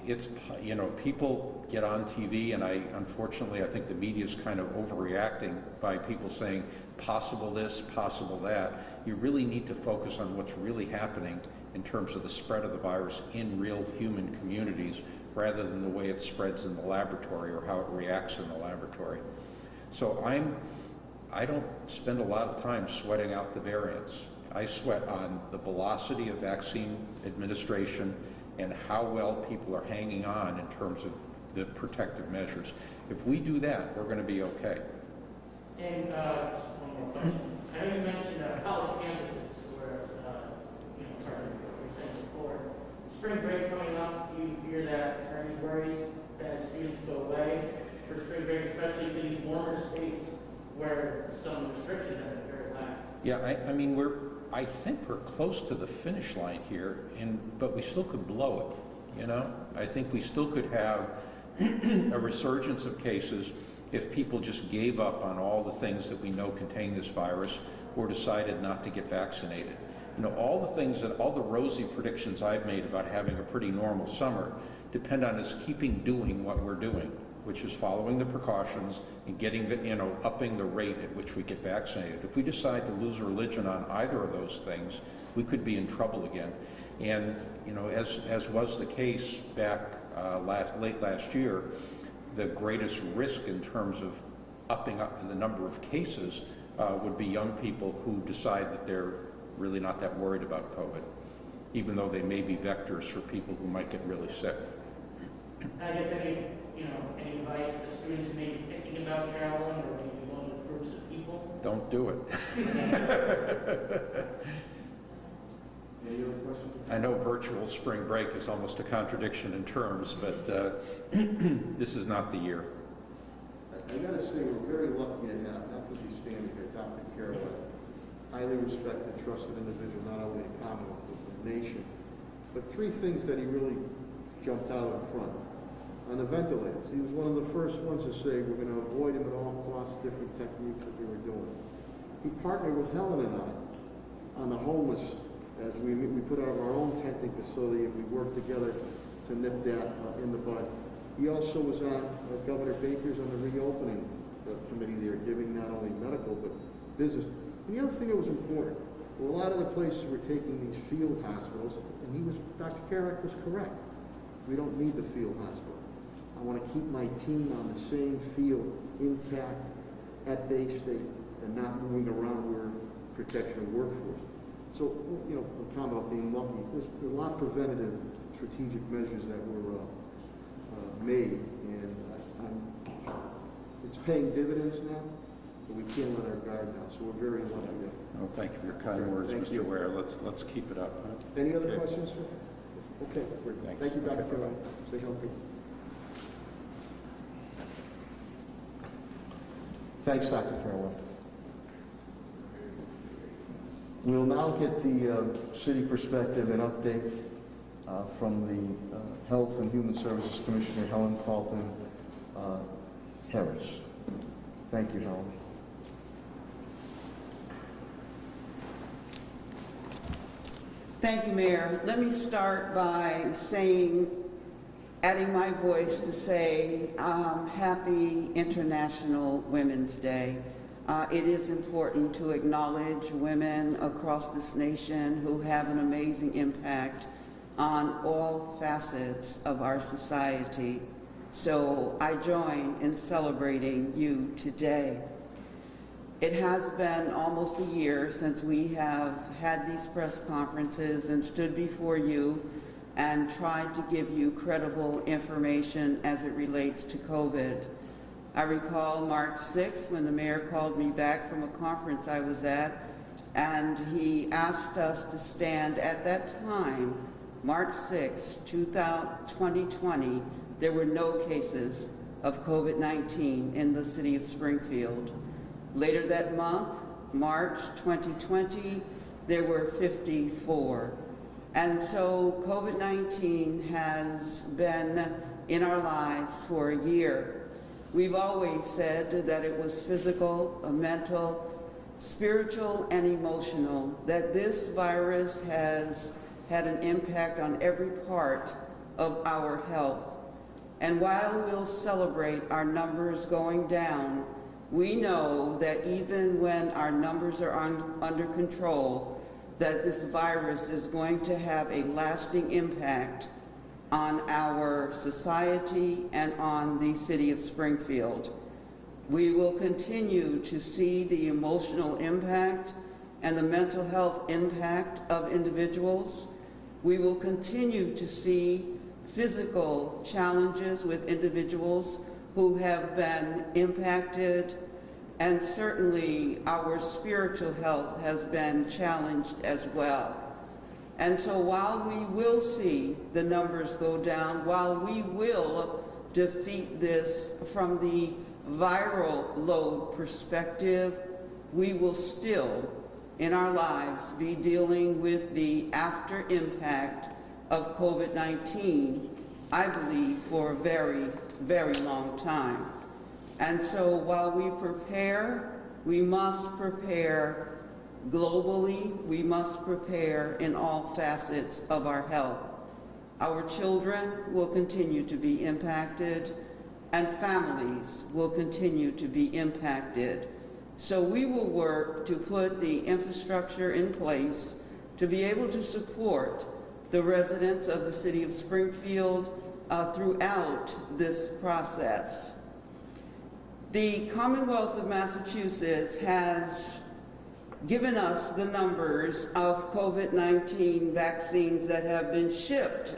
It's, you know, people get on TV, and unfortunately, I think the media is kind of overreacting by people saying possible this, possible that. You really need to focus on what's really happening in terms of the spread of the virus in real human communities, rather than the way it spreads in the laboratory or how it reacts in the laboratory. So I don't spend a lot of time sweating out the variants. I sweat on the velocity of vaccine administration and how well people are hanging on in terms of the protective measures. If we do that, we're going to be okay. And just one more question. I know you mentioned college campuses where, you know, part of what you were saying before. Spring break coming up, do you fear that there are any worries that students go away for spring break, especially to these warmer states where some restrictions have been very lax? Yeah, I mean, I think we're close to the finish line here, but we still could blow it, you know? I think we still could have a resurgence of cases if people just gave up on all the things that we know contain this virus or decided not to get vaccinated. You know, all the rosy predictions I've made about having a pretty normal summer depend on us doing what we're doing, which is following the precautions and getting upping the rate at which we get vaccinated. If we decide to lose religion on either of those things, we could be in trouble again. And, you know, as was the case back late last year, the greatest risk in terms of upping the number of cases would be young people who decide that they're really not that worried about COVID, even though they may be vectors for people who might get really sick. I guess any advice to students who may be thinking about traveling or maybe going with groups of people? Don't do it. Any other questions? I know virtual spring break is almost a contradiction in terms, but this is not the year. I got to say, we're very lucky to have, not to be standing here, Dr. Carroll, highly respected, trusted individual, not only in Commonwealth, but in the nation. But three things that he really jumped out in front. On the ventilators, he was one of the first ones to say we're going to avoid them at all costs, different techniques that we were doing. He partnered with Helen and I on the homeless, as we put out our own tenting facility and we worked together to nip that in the bud. He also was on Governor Baker's on the reopening committee there, giving not only medical but business. And the other thing that was important, well, a lot of the places were taking these field hospitals, and Dr. Carrick was correct. We don't need the field hospital. I want to keep my team on the same field, intact, at Bay State, and not moving around where protection of workforce. So, you know, we're talking about being lucky. There's a lot of preventative strategic measures that were made, and it's paying dividends now, but we can't let our guard down, so we're very lucky there. Well, thank you for your kind words, Mr. Ware. Let's keep it up. Huh? Any other questions, sir? Okay, great. Thanks. Thank you, Dr. Okay, Carroll. Stay healthy. Thanks, Dr. Carroll. We'll now get the city perspective and update from the Health and Human Services Commissioner, Helen Carlton Harris. Thank you, Helen. Thank you, Mayor. Let me start by adding my voice to say happy International Women's Day. It is important to acknowledge women across this nation who have an amazing impact on all facets of our society. So I join in celebrating you today. It has been almost a year since we have had these press conferences and stood before you and tried to give you credible information as it relates to COVID. I recall March 6th when the mayor called me back from a conference I was at, and he asked us to stand at that time, March 6, 2020, there were no cases of COVID-19 in the city of Springfield. Later that month, March 2020, there were 54. And so COVID-19 has been in our lives for a year. We've always said that it was physical, mental, spiritual, and emotional, that this virus has had an impact on every part of our health. And while we'll celebrate our numbers going down, we know that even when our numbers are under control, that this virus is going to have a lasting impact on our society and on the city of Springfield. We will continue to see the emotional impact and the mental health impact of individuals. We will continue to see physical challenges with individuals who have been impacted, and certainly our spiritual health has been challenged as well. And so while we will see the numbers go down, while we will defeat this from the viral load perspective, we will still, in our lives, be dealing with the after impact of COVID-19, I believe, for a very, very long time. And so while we prepare, we must prepare globally, we must prepare in all facets of our health. Our children will continue to be impacted, and families will continue to be impacted. So we will work to put the infrastructure in place to be able to support the residents of the city of Springfield throughout this process. The Commonwealth of Massachusetts has given us the numbers of COVID-19 vaccines that have been shipped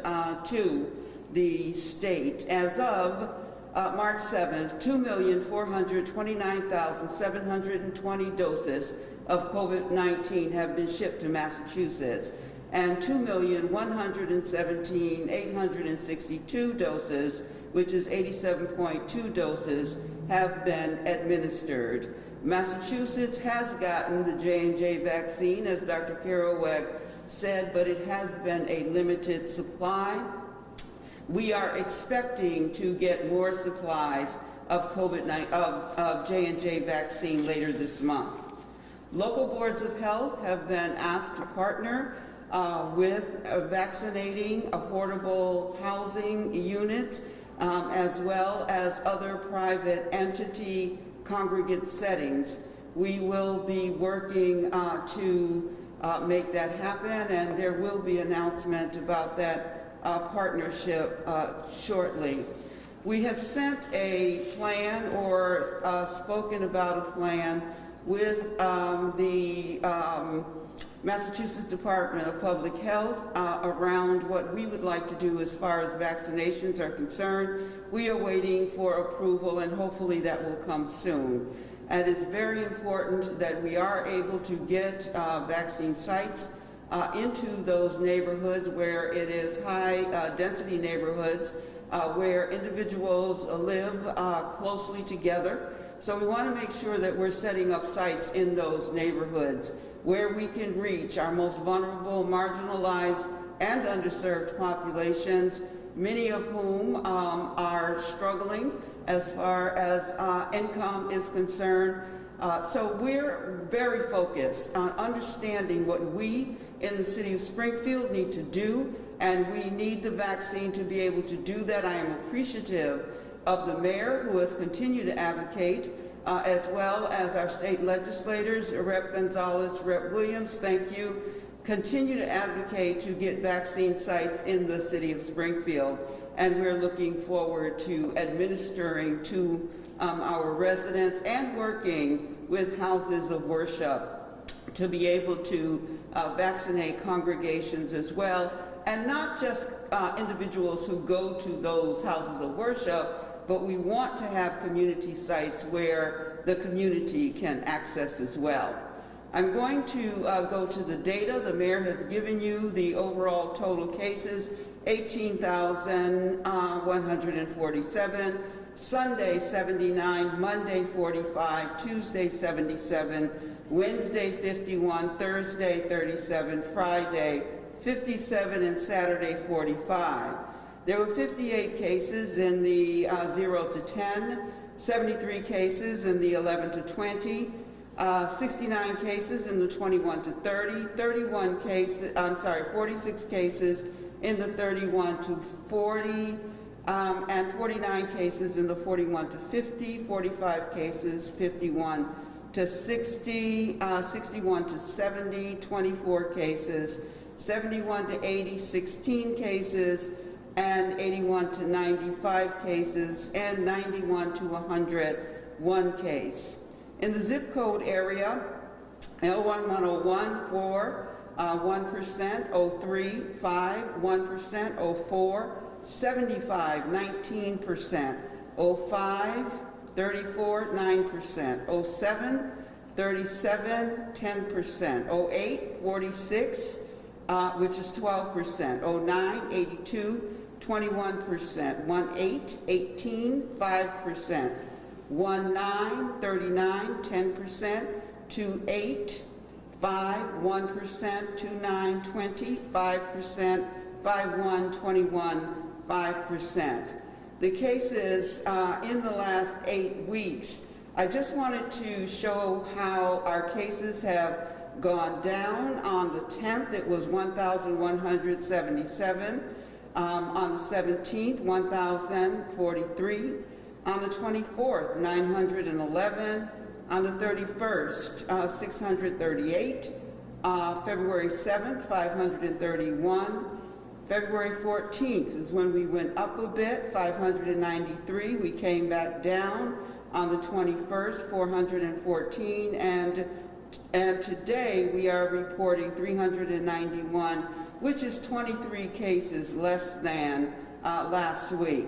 to the state. As of March 7th, 2,429,720 doses of COVID-19 have been shipped to Massachusetts. and 2,117,862 doses, which is 87.2 doses, have been administered. Massachusetts has gotten the J&J vaccine, as Dr. Carraweg said, but it has been a limited supply. We are expecting to get more supplies of J&J vaccine later this month. Local boards of health have been asked to partner with vaccinating affordable housing units, as well as other private entity congregate settings. We will be working to make that happen, and there will be an announcement about that partnership shortly. We have sent a plan or spoken about a plan with the Massachusetts Department of Public Health around what we would like to do as far as vaccinations are concerned. We are waiting for approval, and hopefully that will come soon. And it's very important that we are able to get vaccine sites into those neighborhoods where it is high density neighborhoods, where individuals live closely together. So we want to make sure that we're setting up sites in those neighborhoods where we can reach our most vulnerable, marginalized, and underserved populations, many of whom are struggling as far as income is concerned. So we're very focused on understanding what we in the city of Springfield need to do, and we need the vaccine to be able to do that. I am appreciative of the mayor, who has continued to advocate, as well as our state legislators, Rep. Gonzalez, Rep. Williams, thank you. Continue to advocate to get vaccine sites in the city of Springfield, and we're looking forward to administering to our residents and working with houses of worship to be able to vaccinate congregations as well, and not just individuals who go to those houses of worship, but we want to have community sites where the community can access as well. I'm going to go to the data. The mayor has given you the overall total cases, 18,147, Sunday 79, Monday 45, Tuesday 77, Wednesday 51, Thursday 37, Friday 57, and Saturday 45. There were 58 cases in the 0 to 10, 73 cases in the 11 to 20, 69 cases in the 21 to 30, 46 cases in the 31 to 40, and 49 cases in the 41 to 50, 45 cases 51 to 60, 61 to 70, 24 cases, 71 to 80, 16 cases, and 81 to 95 cases, and 91 to 100, 1 case. In the zip code area, L1101, 4, 1%, 03, 5, 1%, 04, 75, 19%, 05, 34, 9%, 07, 37, 10%, 08, 46, which is 12%, 09, 82, 21%, 18, 18, 5%, 19, 39, 10%, 28, 5, 1%, 29, 20, 5%, 51, 21, 5%. The cases in the last 8 weeks, I just wanted to show how our cases have gone down. On the 10th, it was 1,177. On the 17th, 1,043. On the 24th, 911. On the 31st, 638. February 7th, 531. February 14th is when we went up a bit, 593. We came back down on the 21st, 414, and today we are reporting 391, which is 23 cases less than last week.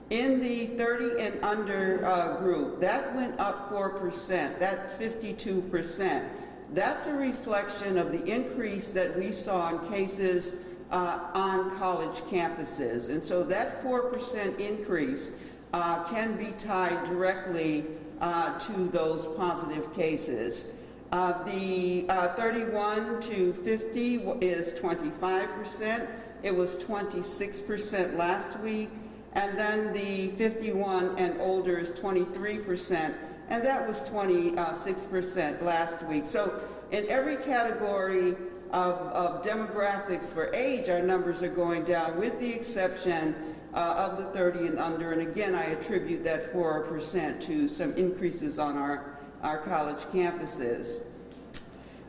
In the 30 and under group, that went up 4%. That's 52%. That's a reflection of the increase that we saw in cases on college campuses. And so that 4% increase can be tied directly to those positive cases. The 31 to 50 is 25%. It was 26% last week. And then the 51 and older is 23%. And that was 26% last week. So in every category of demographics for age, our numbers are going down, with the exception of the 30 and under. And again, I attribute that 4% to some increases on our college campuses.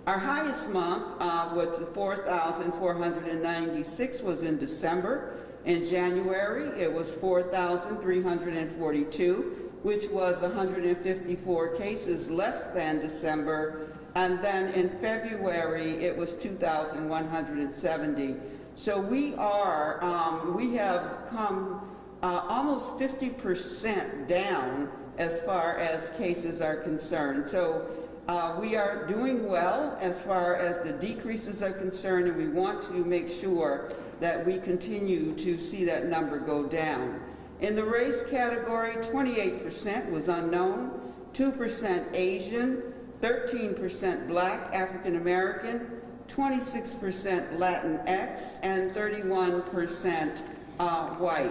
Our highest month was 4,496 was in December. In January, it was 4,342, which was 154 cases less than December. And then in February, it was 2,170. So we have come almost 50% down as far as cases are concerned. So we are doing well as far as the decreases are concerned, and we want to make sure that we continue to see that number go down. In the race category, 28% was unknown, 2% Asian, 13% Black, African American, 26% Latinx, and 31% white.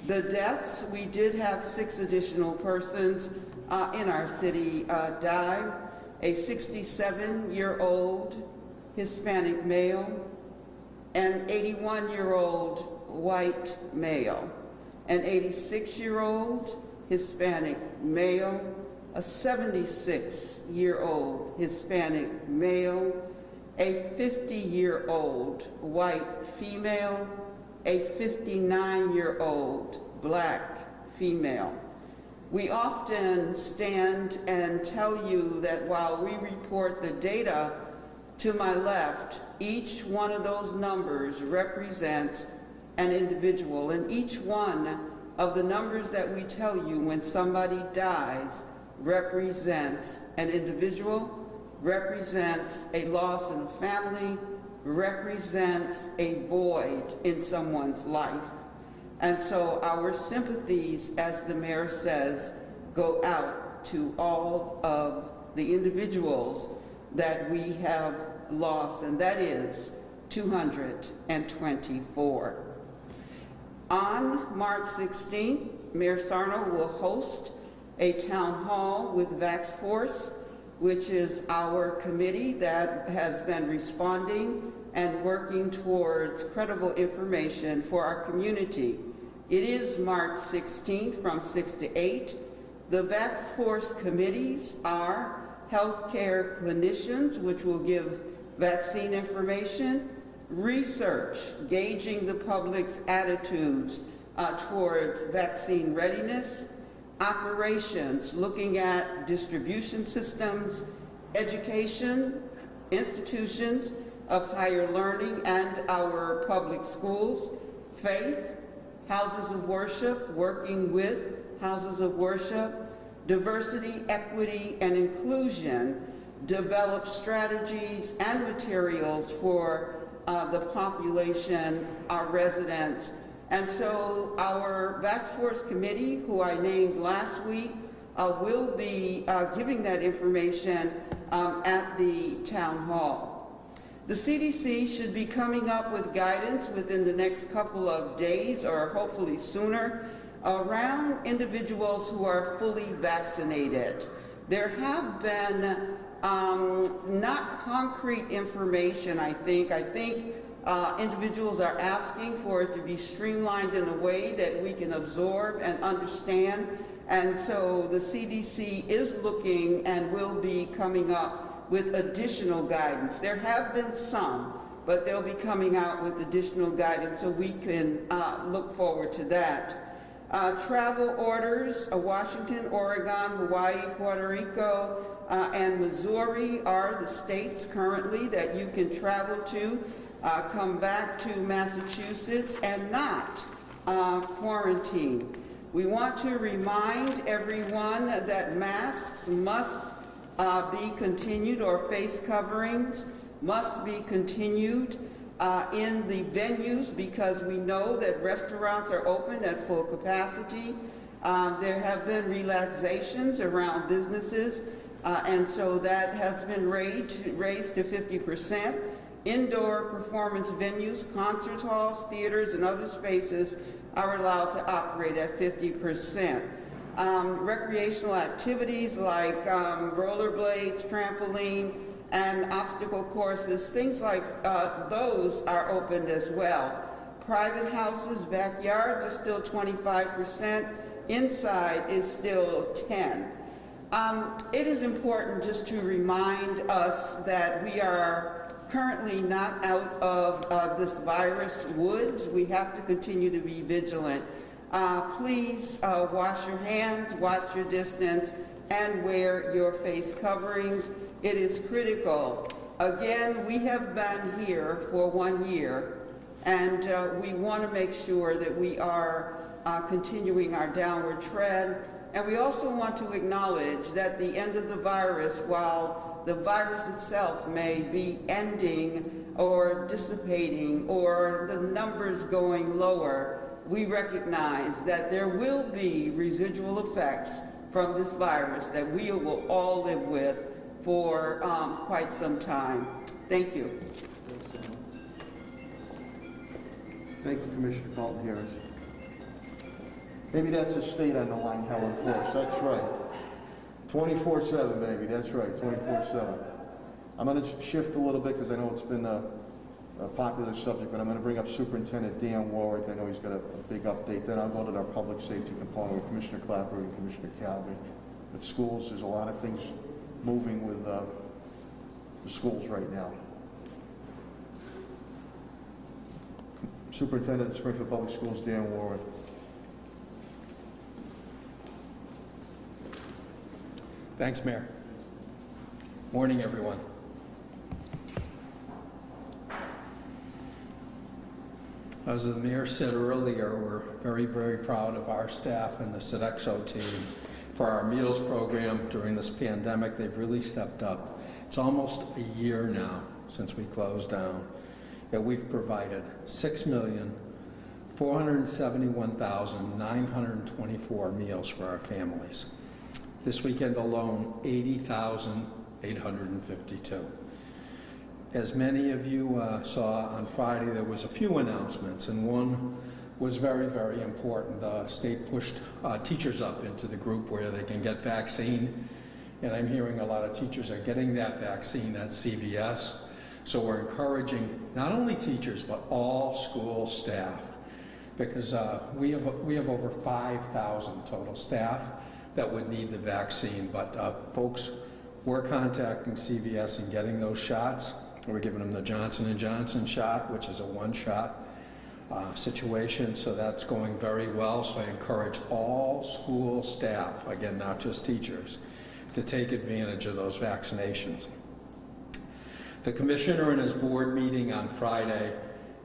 The deaths, we did have 6 additional persons in our city die. A 67-year-old Hispanic male, an 81-year-old white male, an 86-year-old Hispanic male, a 76-year-old Hispanic male, a 50-year-old white female, a 59-year-old Black female. We often stand and tell you that while we report the data to my left, each one of those numbers represents an individual, and each one of the numbers that we tell you when somebody dies represents an individual, represents a loss in a family, represents a void in someone's life. And so our sympathies, as the mayor says, go out to all of the individuals that we have lost, and that is 224. On March 16th, Mayor Sarno will host a town hall with VaxForce, which is our committee that has been responding and working towards credible information for our community. It is March 16th from 6 to 8. The VaxForce committees are healthcare clinicians, which will give vaccine information, research, gauging the public's attitudes towards vaccine readiness, operations, looking at distribution systems, education, institutions of higher learning and our public schools, faith, houses of worship, working with houses of worship, diversity, equity, and inclusion, develop strategies and materials for the population, our residents. And so our VaxForce committee, who I named last week, will be giving that information at the town hall. The CDC should be coming up with guidance within the next couple of days, or hopefully sooner, around individuals who are fully vaccinated. There have been not concrete information, I think. Individuals are asking for it to be streamlined in a way that we can absorb and understand. And so the CDC is looking and will be coming up with additional guidance. There have been some, but they'll be coming out with additional guidance, so we can look forward to that. Travel orders, Washington, Oregon, Hawaii, Puerto Rico, and Missouri are the states currently that you can travel to, come back to Massachusetts and not quarantine. We want to remind everyone that masks must be continued, or face coverings must be continued in the venues, because we know that restaurants are open at full capacity. There have been relaxations around businesses, and so that has been raised to 50%. Indoor performance venues, concert halls, theaters, and other spaces are allowed to operate at 50%. Recreational activities like rollerblades, trampoline, and obstacle courses, things like those are opened as well. Private houses, backyards are still 25%. Inside is still 10%. It is important just to remind us that we are currently not out of this virus woods. We have to continue to be vigilant. Please wash your hands, watch your distance, and wear your face coverings. It is critical. Again, we have been here for 1 year, and we want to make sure that we are continuing our downward trend. And we also want to acknowledge that the end of the virus, while the virus itself may be ending or dissipating or the numbers going lower, we recognize that there will be residual effects from this virus that we will all live with for quite some time. Thank you. Thank you, Commissioner Carlton-Harris. Maybe that's a state on the line, Helen Force. That's right. 24/7, baby. That's right, 24/7. I'm going to shift a little bit because I know it's been a popular subject, but I'm going to bring up Superintendent Dan Warwick. I know he's got a big update. Then I'll go to our public safety component with Commissioner Clapper and Commissioner Calvi. With schools, there's a lot of things moving with the schools right now. Superintendent of Springfield Public Schools, Dan Warwick. Thanks, Mayor. Morning, everyone. As the Mayor said earlier, we're very, very proud of our staff and the Sodexo team for our meals program during this pandemic. They've really stepped up. It's almost a year now since we closed down, and we've provided 6,471,924 meals for our families. This weekend alone, 80,852. As many of you saw on Friday, there was a few announcements, and one was very, very important. The state pushed teachers up into the group where they can get vaccine, and I'm hearing a lot of teachers are getting that vaccine at CVS. So we're encouraging not only teachers, but all school staff, because we have over 5,000 total staff that would need the vaccine, but folks were contacting CVS and getting those shots. We're giving them the Johnson & Johnson shot, which is a one-shot situation, so that's going very well. So I encourage all school staff, again, not just teachers, to take advantage of those vaccinations. The Commissioner in his board meeting on Friday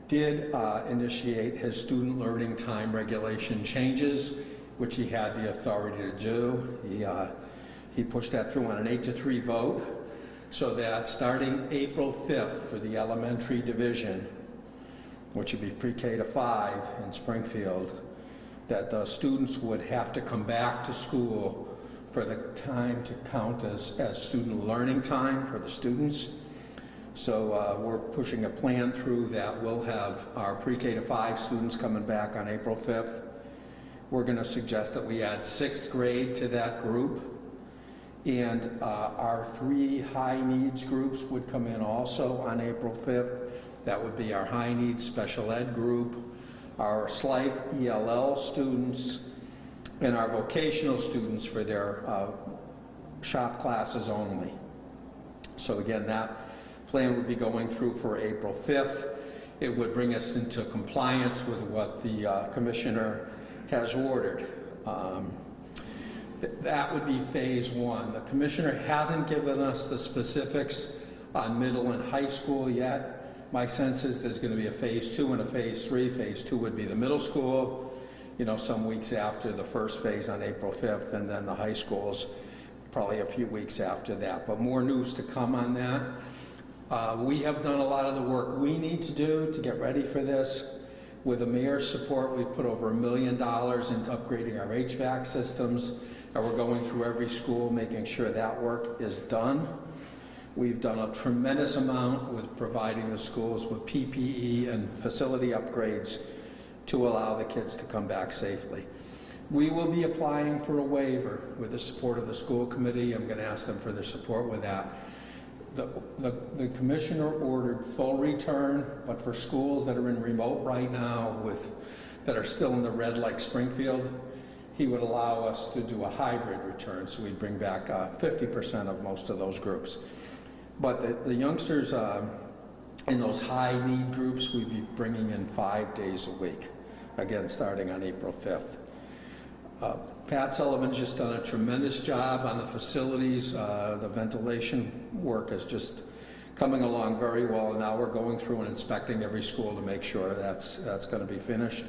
did initiate his student learning time regulation changes, which he had the authority to do. He pushed that through on an 8-3 vote, so that starting April 5th for the elementary division, which would be pre-K to 5 in Springfield, that the students would have to come back to school for the time to count as student learning time for the students. So we're pushing a plan through that. We'll have our pre-K to 5 students coming back on April 5th. We're going to suggest that we add 6th grade to that group, and our 3 high needs groups would come in also on April 5th. That would be our high needs special ed group, our SLIFE ELL students, and our vocational students for their shop classes only. So again, that plan would be going through for April 5th. It would bring us into compliance with what the Commissioner has ordered. That would be phase 1. The Commissioner hasn't given us the specifics on middle and high school yet. My sense is there's going to be a phase 2 and a phase 3. Phase 2 would be the middle school, some weeks after the first phase on April 5th, and then the high schools probably a few weeks after that. But more news to come on that. We have done a lot of the work we need to do to get ready for this. With the mayor's support, we put over $1 million into upgrading our HVAC systems, and we're going through every school making sure that work is done. We've done a tremendous amount with providing the schools with PPE and facility upgrades to allow the kids to come back safely. We will be applying for a waiver with the support of the school committee. I'm going to ask them for their support with that. The commissioner ordered full return, but for schools that are in remote right now that are still in the red like Springfield, he would allow us to do a hybrid return, so we'd bring back 50% of most of those groups. But the youngsters in those high need groups, we'd be bringing in 5 days a week, again starting on April 5th. Pat Sullivan's just done a tremendous job on the facilities. The ventilation work is just coming along very well, and now we're going through and inspecting every school to make sure that's going to be finished.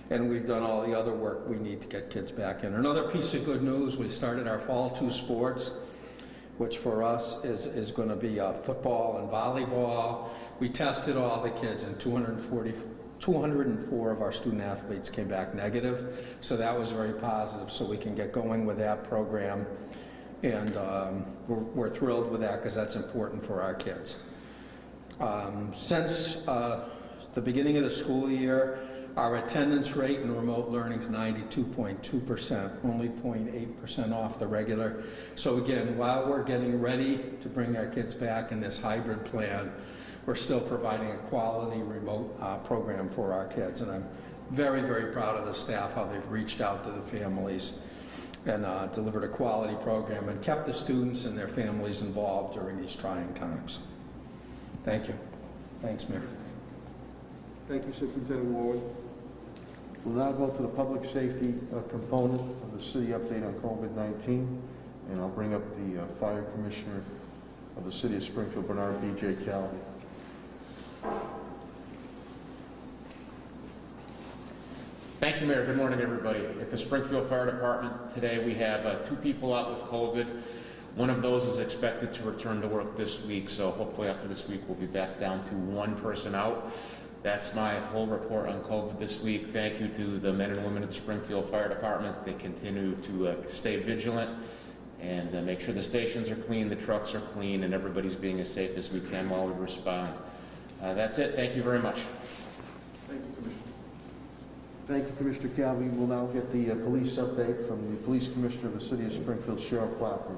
And we've done all the other work we need to get kids back in. Another piece of good news, we started our fall 2 sports, which for us is going to be football and volleyball. We tested all the kids, and 204 of our student athletes came back negative, so that was very positive, so we can get going with that program. And we're thrilled with that because that's important for our kids. Since the beginning of the school year, our attendance rate in remote learning is 92.2%, only 0.8% off the regular. So again, while we're getting ready to bring our kids back in this hybrid plan, we're still providing a quality remote program for our kids. And I'm very, very proud of the staff, how they've reached out to the families and delivered a quality program and kept the students and their families involved during these trying times. Thank you. Thanks, Mayor. Thank you, Superintendent Ward. We'll now go to the public safety component of the city update on COVID-19, and I'll bring up the Fire Commissioner of the City of Springfield, Bernard B.J. Calvi. Thank you, Mayor. Good morning, everybody. At the Springfield Fire Department today, we have 2 people out with COVID. One of those is expected to return to work this week, so hopefully after this week we'll be back down to 1 person out. That's my whole report on COVID this week. Thank you to the men and women of the Springfield Fire Department. They continue to stay vigilant and make sure the stations are clean, the trucks are clean, and everybody's being as safe as we can while we respond. That's it. Thank you very much. Thank you, Commissioner. Thank you, Commissioner Calvi. We'll now get the police update from the Police Commissioner of the City of Springfield, Cheryl Clapper.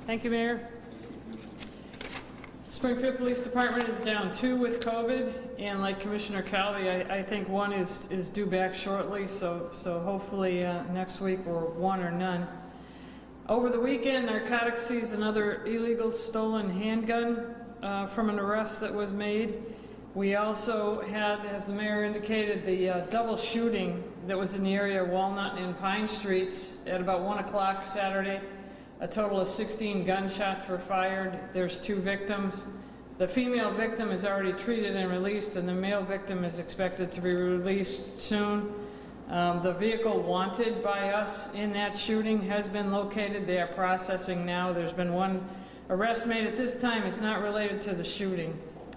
Thank you, Mayor. Springfield Police Department is down 2 with COVID, and like Commissioner Calvi, I think 1 is due back shortly, so hopefully next week we're 1 or none. Over the weekend, narcotics seized another illegal stolen handgun from an arrest that was made. We also had, as the mayor indicated, the double shooting that was in the area of Walnut and Pine Streets at about 1 o'clock Saturday. A total of 16 gunshots were fired. There's 2 victims. The female victim is already treated and released, and the male victim is expected to be released soon. The vehicle wanted by us in that shooting has been located. They are processing now. There's been 1 arrest made at this time. It's not related to the shooting.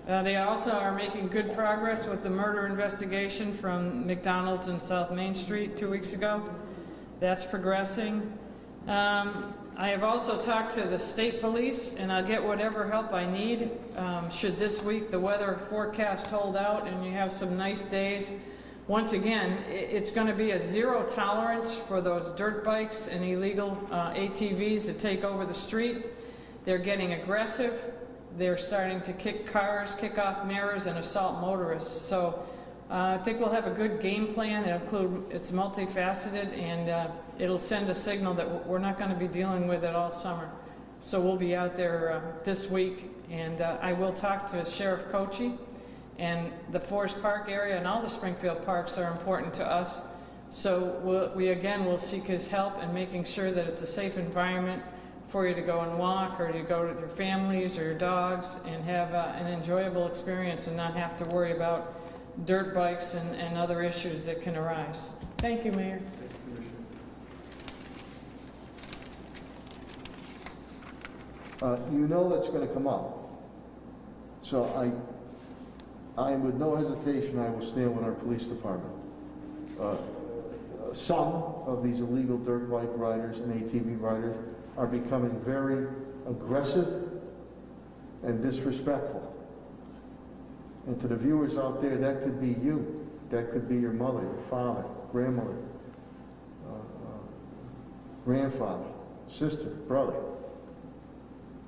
They also are making good progress with the murder investigation from McDonald's in South Main Street 2 weeks ago. That's progressing. I have also talked to the state police, and I'll get whatever help I need. Should this week the weather forecast hold out and you have some nice days, once again, it's going to be a 0 tolerance for those dirt bikes and illegal ATVs that take over the street. They're getting aggressive. They're starting to kick cars, kick off mirrors, and assault motorists. So I think we'll have a good game plan. It's multifaceted, and it'll send a signal that we're not going to be dealing with it all summer. So we'll be out there this week, and I will talk to Sheriff Cochee, and the Forest Park area and all the Springfield parks are important to us. So we again will seek his help in making sure that it's a safe environment for you to go and walk, or to go with your families or your dogs and have an enjoyable experience and not have to worry about dirt bikes and other issues that can arise. Thank you, Mayor. You know that's going to come up. So I with no hesitation, I will stand with our police department. Some of these illegal dirt bike riders and ATV riders are becoming very aggressive and disrespectful. And to the viewers out there, that could be you. That could be your mother, your father, grandmother, grandfather, sister, brother.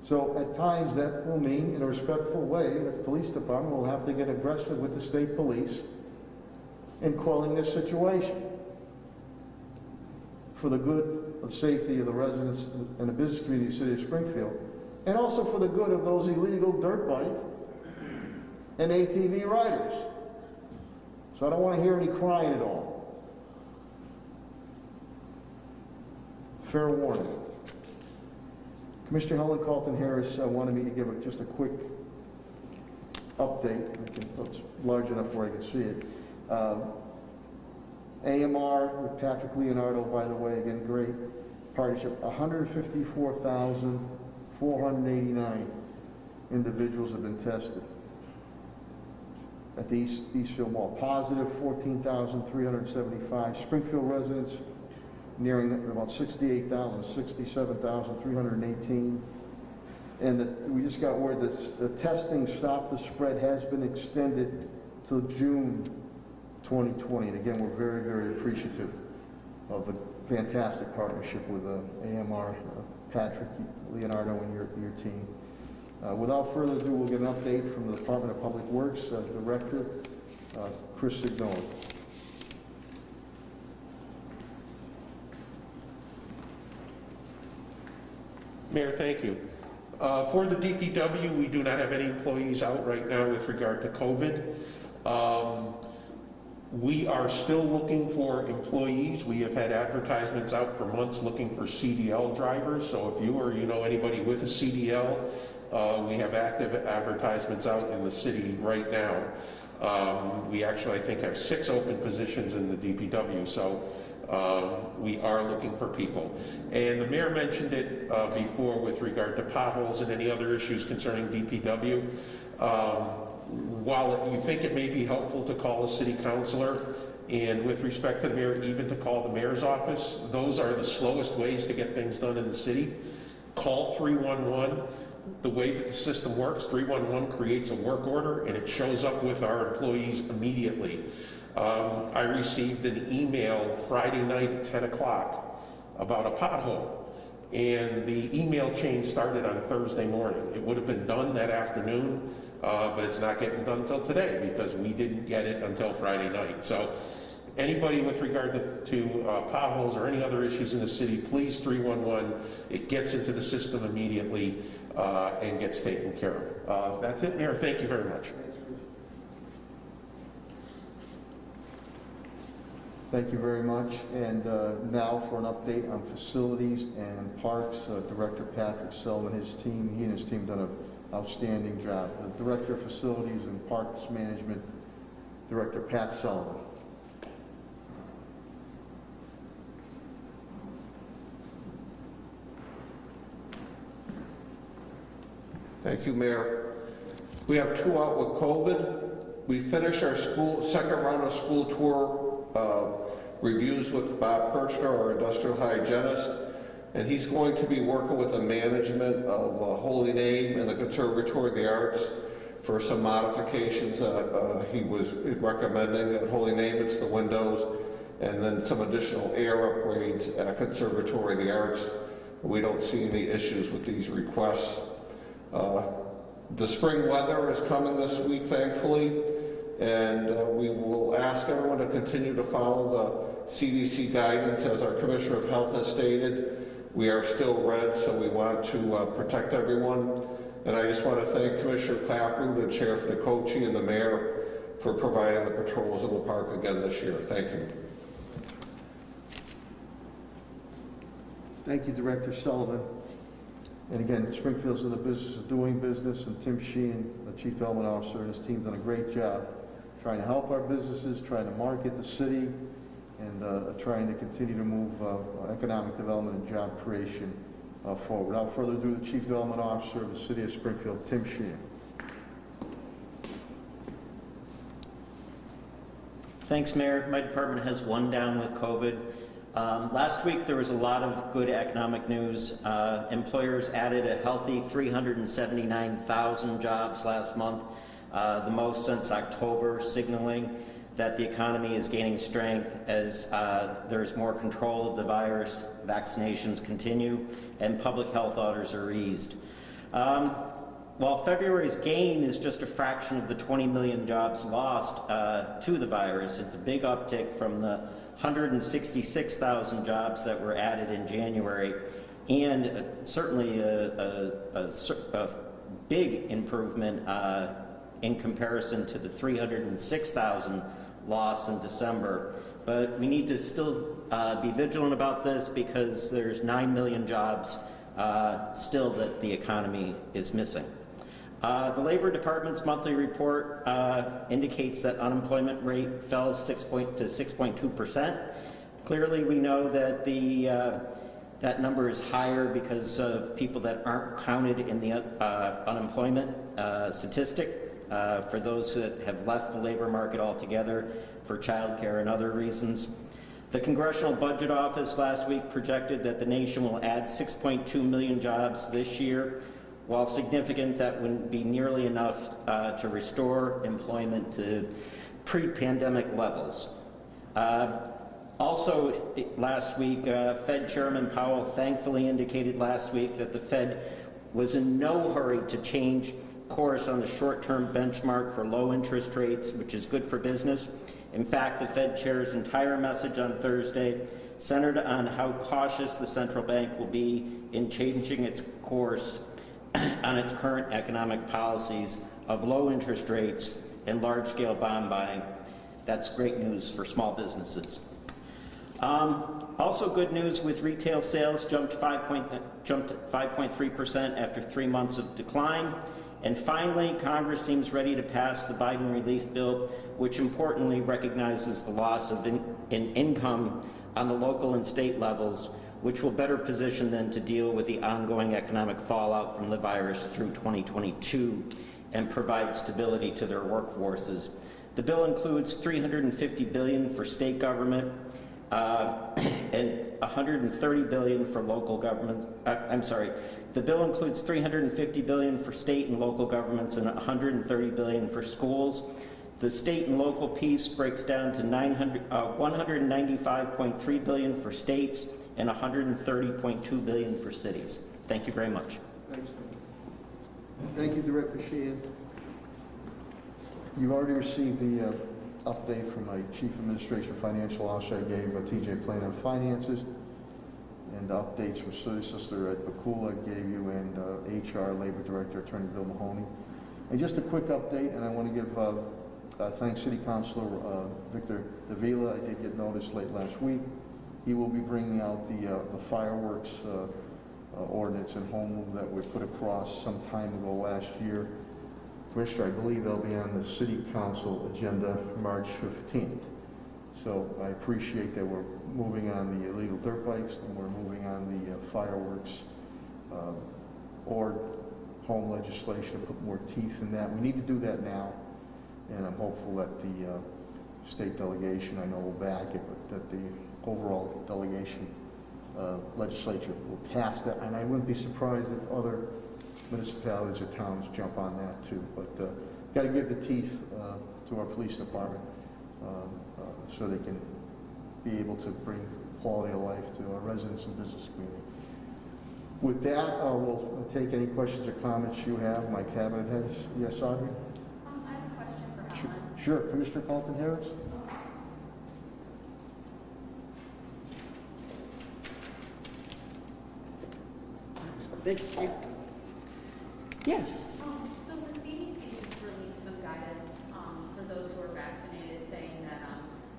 So at times that will mean, in a respectful way, the police department will have to get aggressive with the state police in quelling this situation for the good of the safety of the residents and the business community of the city of Springfield, and also for the good of those illegal dirt bike and ATV riders. So I don't want to hear any crying at all. Fair warning. Commissioner Helen Carlton-Harris wanted me to give just a quick update. It's large enough where I can see it. AMR with Patrick Leonardo, by the way, again, great partnership. 154,489 individuals have been tested at the Eastfield Mall. Positive 14,375. Springfield residents nearing about 68,000, 67,318. And we just got word that the testing Stop the Spread has been extended till June 2020. And again, we're very, very appreciative of the fantastic partnership with AMR, Patrick Leonardo, and your team. Without further ado, we'll get an update from the Department of Public Works Director, Chris Signoli. Mayor, thank you. For the DPW, we do not have any employees out right now with regard to COVID. We are still looking for employees. We have had advertisements out for months looking for CDL drivers. So if you or you know anybody with a CDL, we have active advertisements out in the city right now. We actually, I think, have 6 open positions in the DPW. So we are looking for people. And the mayor mentioned it before with regard to potholes and any other issues concerning DPW. While you think it may be helpful to call a city councilor, and with respect to the mayor, even to call the mayor's office, those are the slowest ways to get things done in the city. Call 311. The way that the system works, 311 creates a work order and it shows up with our employees immediately. I received an email Friday night at 10 o'clock about a pothole, and the email chain started on Thursday morning. It would have been done that afternoon, but it's not getting done until today because we didn't get it until Friday night. So anybody with regard to potholes or any other issues in the city, please 311. It gets into the system immediately and gets taken care of. That's it, Mayor. Thank you very much. Thank you very much. And now for an update on facilities and parks, Director Patrick Sullivan, he and his team done an outstanding job. The Director of Facilities and Parks Management, Director Pat Sullivan. Thank you, Mayor. We have 2 out with COVID. We finished our second round of school tour reviews with Bob Kirchner, our industrial hygienist, and he's going to be working with the management of Holy Name and the Conservatory of the Arts for some modifications that he was recommending. At Holy Name, it's the windows, and then some additional air upgrades at Conservatory of the Arts. We don't see any issues with these requests. The spring weather is coming this week, thankfully, and we will ask everyone to continue to follow the CDC guidance. As our Commissioner of Health has stated, we are still red, so we want to protect everyone. And I just want to thank Commissioner Clapper and Sheriff Nicochi and the Mayor for providing the patrols in the park again this year. Thank you. Thank you, Director Sullivan. And again, Springfield's in the business of doing business, and Tim Sheehan, the Chief Development Officer, and his team done a great job trying to help our businesses, trying to market the city, and trying to continue to move economic development and job creation forward. Without further ado, the Chief Development Officer of the City of Springfield, Tim Sheehan. Thanks, Mayor. My department has one down with COVID. Last week there was a lot of good economic news. Employers added a healthy 379,000 jobs last month, the most since October, signaling that the economy is gaining strength as there's more control of the virus, vaccinations continue, and public health orders are eased. While February's gain is just a fraction of the 20 million jobs lost to the virus, it's a big uptick from the 166,000 jobs that were added in January, and certainly a big improvement in comparison to the 306,000 lost in December. But we need to still be vigilant about this because there's 9 million jobs still that the economy is missing. The Labor Department's monthly report indicates that unemployment rate fell to 6.2%. Clearly, we know that that number is higher because of people that aren't counted in the unemployment statistic, for those who have left the labor market altogether for childcare and other reasons. The Congressional Budget Office last week projected that the nation will add 6.2 million jobs this year. While significant, that wouldn't be nearly enough to restore employment to pre-pandemic levels. Also, last week, Fed Chairman Powell thankfully indicated last week that the Fed was in no hurry to change course on the short-term benchmark for low interest rates, which is good for business. In fact, the Fed chair's entire message on Thursday centered on how cautious the central bank will be in changing its course on its current economic policies of low interest rates and large-scale bond buying. That's great news for small businesses. Also good news with retail sales jumped 5.3% after 3 months of decline. And finally, Congress seems ready to pass the Biden relief bill, which importantly recognizes the loss of income on the local and state levels, which will better position them to deal with the ongoing economic fallout from the virus through 2022 and provide stability to their workforces. The bill includes $350 billion for state government and $130 billion for local governments. The bill includes $350 billion for state and local governments and $130 billion for schools. The state and local piece breaks down to $195.3 billion for states and $130.2 billion for cities. Thank you very much. Thanks. Thank you, Director Sheehan. You've already received the update from my Chief Administration Financial Officer. I gave TJ Plain on finances, and updates from Solicitor Ed Bakula gave you, and HR Labor Director Attorney Bill Mahoney. And just a quick update, and I want to give thanks City Councilor Victor Davila. I did get notice late last week. He will be bringing out the fireworks ordinance and home rule that we put across some time ago last year. Commissioner, I believe they'll be on the City Council agenda March 15th. So I appreciate that we're moving on the illegal dirt bikes and we're moving on the fireworks or home legislation to put more teeth in that. We need to do that now, and I'm hopeful that the state delegation, I know, will back it, but that the overall delegation legislature will pass that. And I wouldn't be surprised if other municipalities or towns jump on that too. But got to give the teeth to our police department so they can be able to bring quality of life to our residents and business community. With that, we'll take any questions or comments you have. My cabinet heads. Yes, Audrey? I have a question for Helen. Sure. Commissioner Carlton Harris? Thank you. Yes. So the CDC has released some guidance for those who are vaccinated, saying that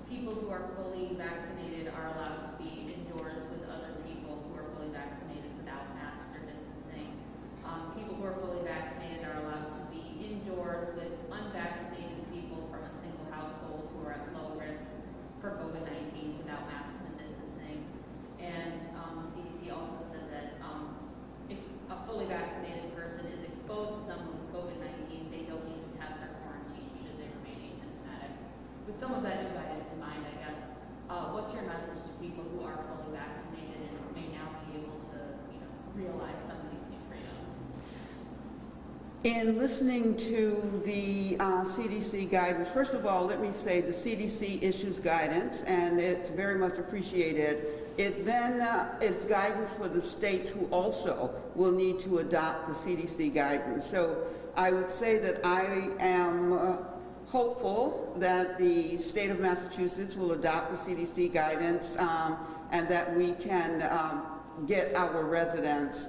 people who are fully vaccinated are allowed to be indoors with other people who are fully vaccinated without masks or distancing. People who are fully vaccinated are allowed to be indoors with unvaccinated people from a single household. with some of that new guidance in mind, I guess, what's your message to people who are fully vaccinated and may now be able to, realize some of these new freedoms? In listening to the CDC guidance, first of all, let me say the CDC issues guidance, and it's very much appreciated. It then is guidance for the states who also will need to adopt the CDC guidance. So I would say that I am hopeful that the state of Massachusetts will adopt the CDC guidance and that we can get our residents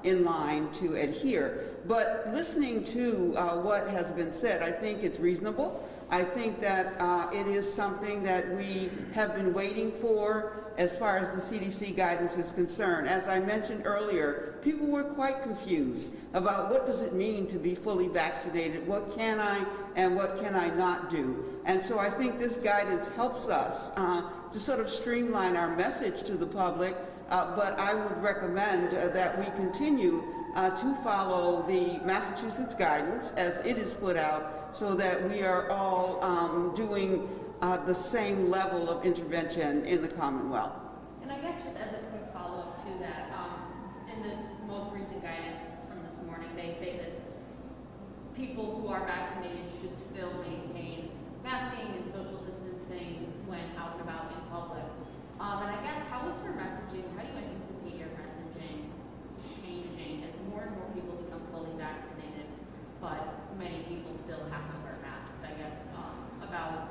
in line to adhere. But listening to what has been said, I think it's reasonable. I think that it is something that we have been waiting for as far as the CDC guidance is concerned. As I mentioned earlier, people were quite confused about what does it mean to be fully vaccinated, what can I and what can I not do. And so I think this guidance helps us to sort of streamline our message to the public, but I would recommend that we continue to follow the Massachusetts guidance as it is put out so that we are all doing the same level of intervention in the Commonwealth. And I guess just as a quick follow-up to that, in this most recent guidance from this morning, they say that people who are vaccinated should still maintain masking and social distancing when out and about in public. And I guess, how is your messaging, how do you anticipate your messaging changing as more and more people become fully vaccinated, but many people still have to wear masks, I guess, about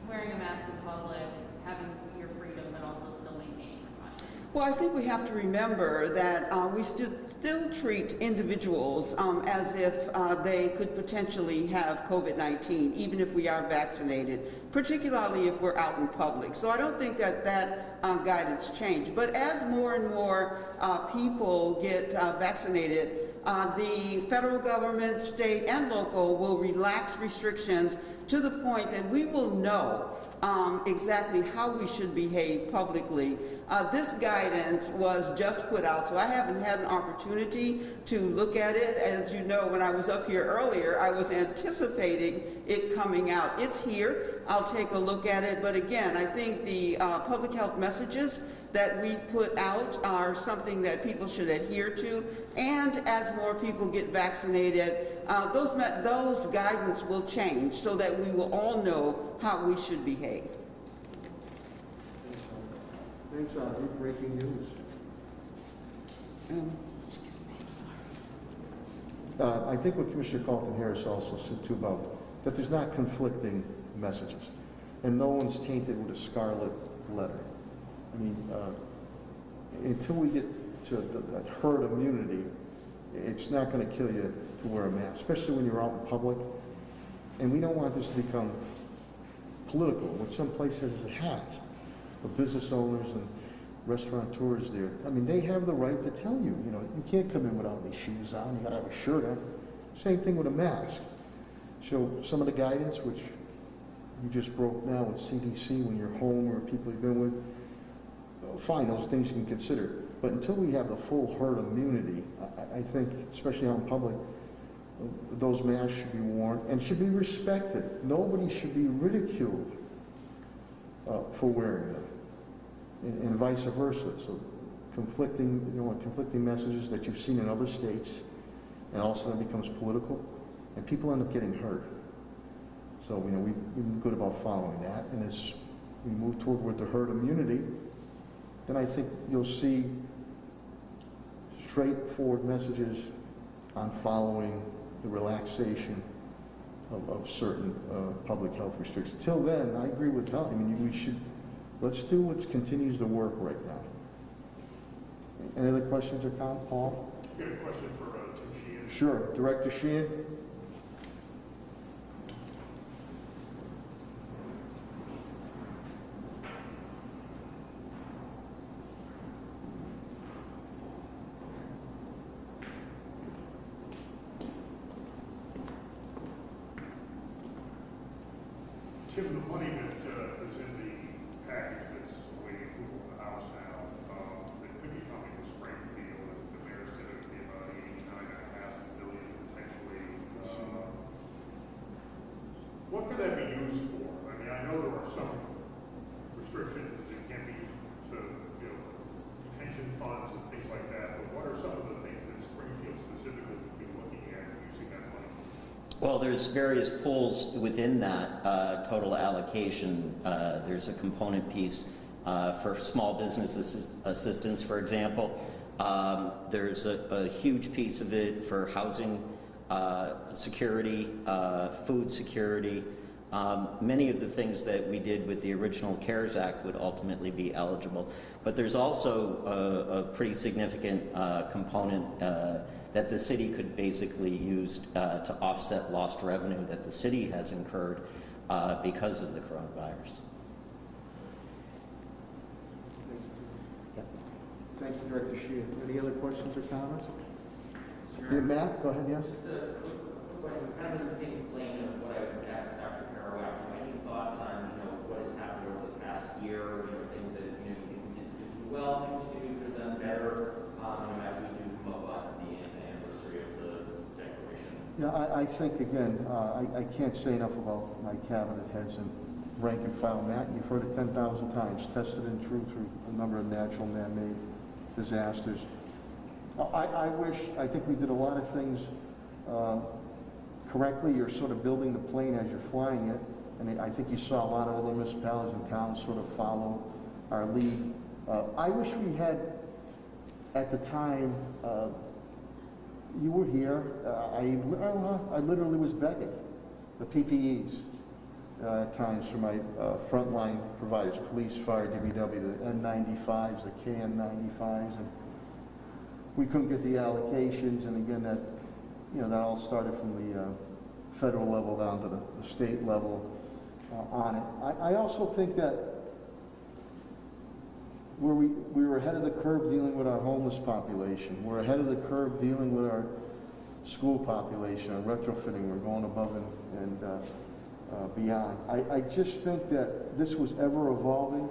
wearing a mask in public, having your freedom, but also still maintaining precautions? Well, I think we have to remember that we still treat individuals as if they could potentially have COVID-19, even if we are vaccinated, particularly if we're out in public. So I don't think that guidance changed. But as more and more people get vaccinated, the federal government, state, and local will relax restrictions to the point that we will know exactly how we should behave publicly. This guidance was just put out, so I haven't had an opportunity to look at it. As you know, when I was up here earlier, I was anticipating it coming out. It's here. I'll take a look at it. But again, I think the public health messages that we've put out are something that people should adhere to. And as more people get vaccinated, those guidance will change so that we will all know how we should behave. Thanks, Audrey. Breaking news. I think what Commissioner Carlton-Harris also said too about that there's not conflicting messages, and no one's tainted with a scarlet letter. I mean, until we get to that herd immunity, it's not going to kill you to wear a mask, especially when you're out in public. And we don't want this to become political, which some places it has. The business owners and restaurateurs there, I mean, they have the right to tell you, you can't come in without any shoes on, you got to have a shirt on. Same thing with a mask. So some of the guidance, which you just broke now with CDC when you're home or people you've been with, fine, those things you can consider. But until we have the full herd immunity, I think, especially out in public, those masks should be worn and should be respected. Nobody should be ridiculed for wearing them, and vice versa. So conflicting messages that you've seen in other states, and also it becomes political, and people end up getting hurt. So we've been good about following that, and as we move toward the herd immunity, then I think you'll see straightforward messages on following the relaxation of certain public health restrictions. Till then, I agree with Tom. I mean, let's do what continues to work right now. Any other questions or comments, Paul? I got a question for Tim Sheehan. Sure, Director Sheehan. Tim, the money that is in the package that's awaiting approval in the House now, that could be coming to Springfield, the mayor said it would be about $89.5 billion potentially. What could that be used for? I mean, I Well, there's various pools within that total allocation. There's a component piece for small business assistance, for example. There's a huge piece of it for housing security, food security. Many of the things that we did with the original CARES Act would ultimately be eligible. But there's also a pretty significant component that the city could basically use to offset lost revenue that the city has incurred because of the coronavirus. Thank you, Director Sheehan. Any other questions or comments? Yeah, Matt, go ahead, yes. Just a quick question, kind of in the same plane of what I would ask Dr. Carroll. Any thoughts on, what has happened over the past year, things that, you can do well, things you can do for them better, as we do come up on the anniversary of the declaration? Yeah, I think, again, I can't say enough about my cabinet heads and rank and file. Matt, you've heard it 10,000 times, tested and true through a number of natural man-made disasters. I think we did a lot of things correctly. You're sort of building the plane as you're flying it, and I think you saw a lot of other municipalities and towns sort of follow our lead. I wish we had, at the time, you were here, I literally was begging the PPEs at times for my frontline providers, police, fire, DPW, the N95s, the KN95s, and we couldn't get the allocations, and again, that all started from the federal level down to the state level on it. I also think that we were ahead of the curve dealing with our homeless population. We're ahead of the curve dealing with our school population, our retrofitting. We're going above and beyond. I just think that this was ever evolving.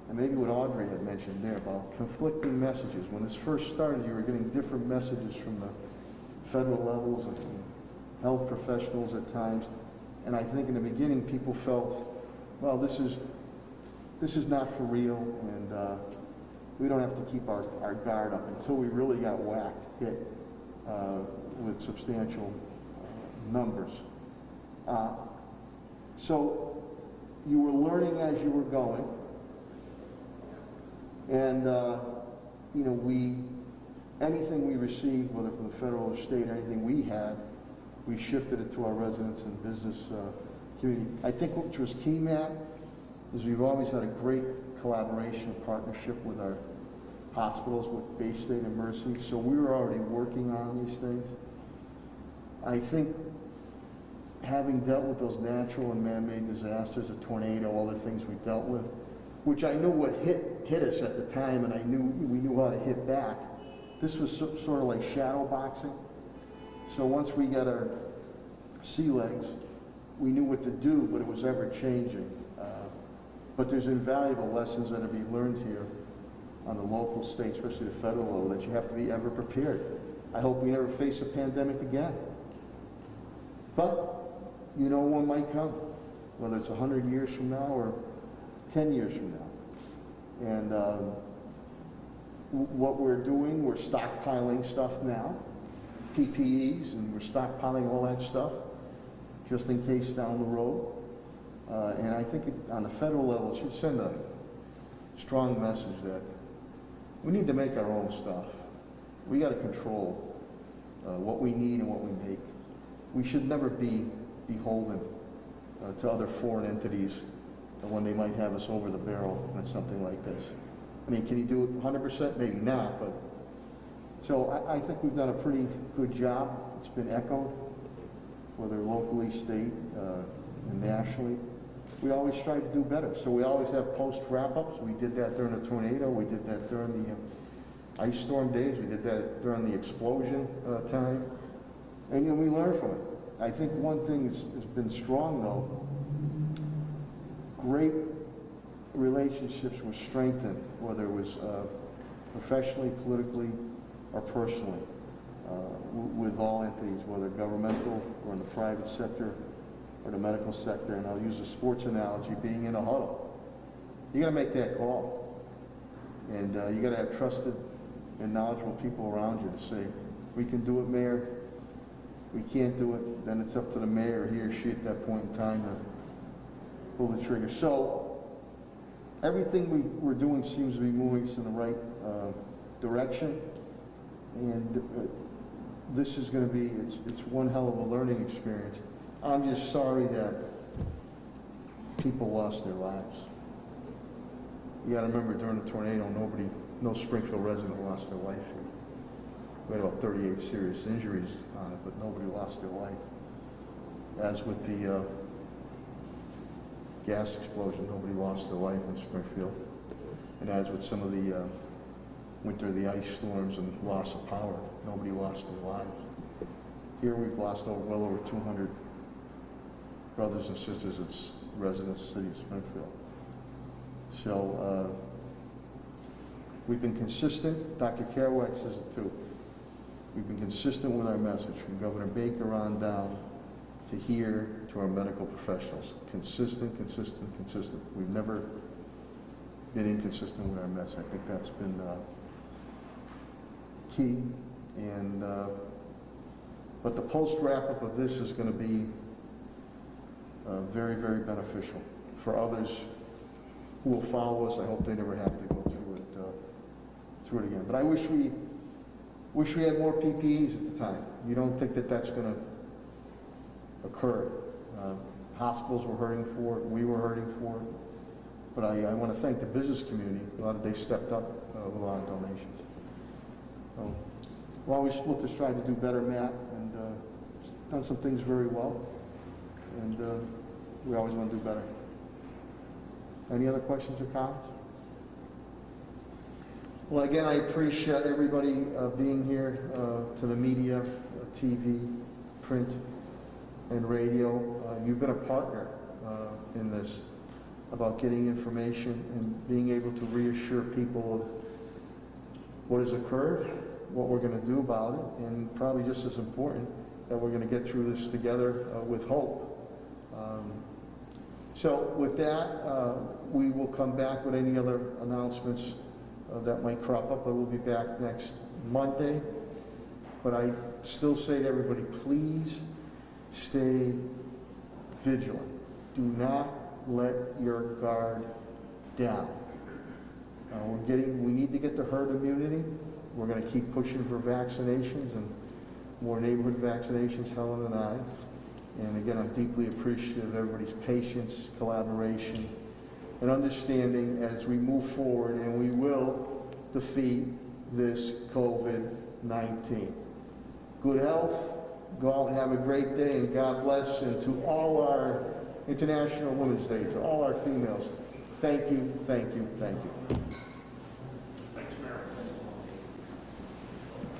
And maybe what Audrey had mentioned there about conflicting messages. When this first started, you were getting different messages from the federal levels and health professionals at times. And I think in the beginning, people felt, well, this is not for real, and we don't have to keep our guard up until we really got hit with substantial numbers. So you were learning as you were going. And, anything we received, whether from the federal or state, anything we had, we shifted it to our residents and business community. I think what was key, Matt, is we've always had a great collaboration and partnership with our hospitals, with Bay State and Mercy, so we were already working on these things. I think having dealt with those natural and man-made disasters, a tornado, all the things we dealt with, which I knew what hit us at the time, and we knew how to hit back. This was sort of like shadow boxing. So once we got our sea legs, we knew what to do, but it was ever changing. But there's invaluable lessons that are being learned here on the local, state, especially the federal level, that you have to be ever prepared. I hope we never face a pandemic again. But one might come, whether it's 100 years from now or 10 years from now. And what we're doing, we're stockpiling stuff now, PPEs, and we're stockpiling all that stuff just in case down the road. And I think on the federal level, it should send a strong message that we need to make our own stuff. We got to control what we need and what we make. We should never be beholden to other foreign entities when they might have us over the barrel on something like this. I mean, can you do it 100%? Maybe not, but so I think we've done a pretty good job. It's been echoed, whether locally, state, and nationally. We always strive to do better. So we always have post wrap-ups. We did that during the tornado. We did that during the ice storm days. We did that during the explosion time. And we learn from it. I think one thing has been strong, though. Great relationships were strengthened, whether it was professionally, politically, or personally, with all entities, whether governmental or in the private sector or the medical sector. And I'll use a sports analogy, being in a huddle. You got to make that call. And you got to have trusted and knowledgeable people around you to say, we can do it, Mayor. we can't do it, then it's up to the mayor, he or she at that point in time to pull the trigger. So everything we're doing seems to be moving us in the right direction, and this is going to be, it's one hell of a learning experience. I'm just sorry that people lost their lives. You got to remember, during the tornado, no Springfield resident lost their life here. We had about 38 serious injuries on it, but nobody lost their life. As with the gas explosion, nobody lost their life in Springfield. And as with some of the the ice storms and loss of power, nobody lost their lives. Here we've lost well over 200 brothers and sisters as residents of the city of Springfield. So we've been consistent. Dr. Kerouac says it too. We've been consistent with our message, from Governor Baker on down to here to our medical professionals. Consistent, consistent, consistent. We've never been inconsistent with our message. I think that's been key. And but the post wrap-up of this is going to be very, very beneficial for others who will follow us. I hope they never have to go through it again. But I wish we had more PPEs at the time. You don't think that that's going to occur. Hospitals were hurting for it. We were hurting for it. But I want to thank the business community. They stepped up with a lot of donations. So, we're always split to strive to do better, Matt, and done some things very well. And we always want to do better. Any other questions or comments? Well, again, I appreciate everybody being here, to the media, TV, print, and radio. You've been a partner in this, about getting information and being able to reassure people of what has occurred, what we're going to do about it, and probably just as important, that we're going to get through this together with hope. So with that, we will come back with any other announcements that might crop up, but we'll be back next Monday. But I still say to everybody, please stay vigilant. Do not let your guard down. We need to get to herd immunity. We're going to keep pushing for vaccinations and more neighborhood vaccinations, Helen and I. And again, I'm deeply appreciative of everybody's patience, collaboration, and understanding as we move forward, and we will defeat this COVID-19. Good health, go out and have a great day, and God bless. And to all our International Women's Day, to all our females, thank you, thank you, thank you.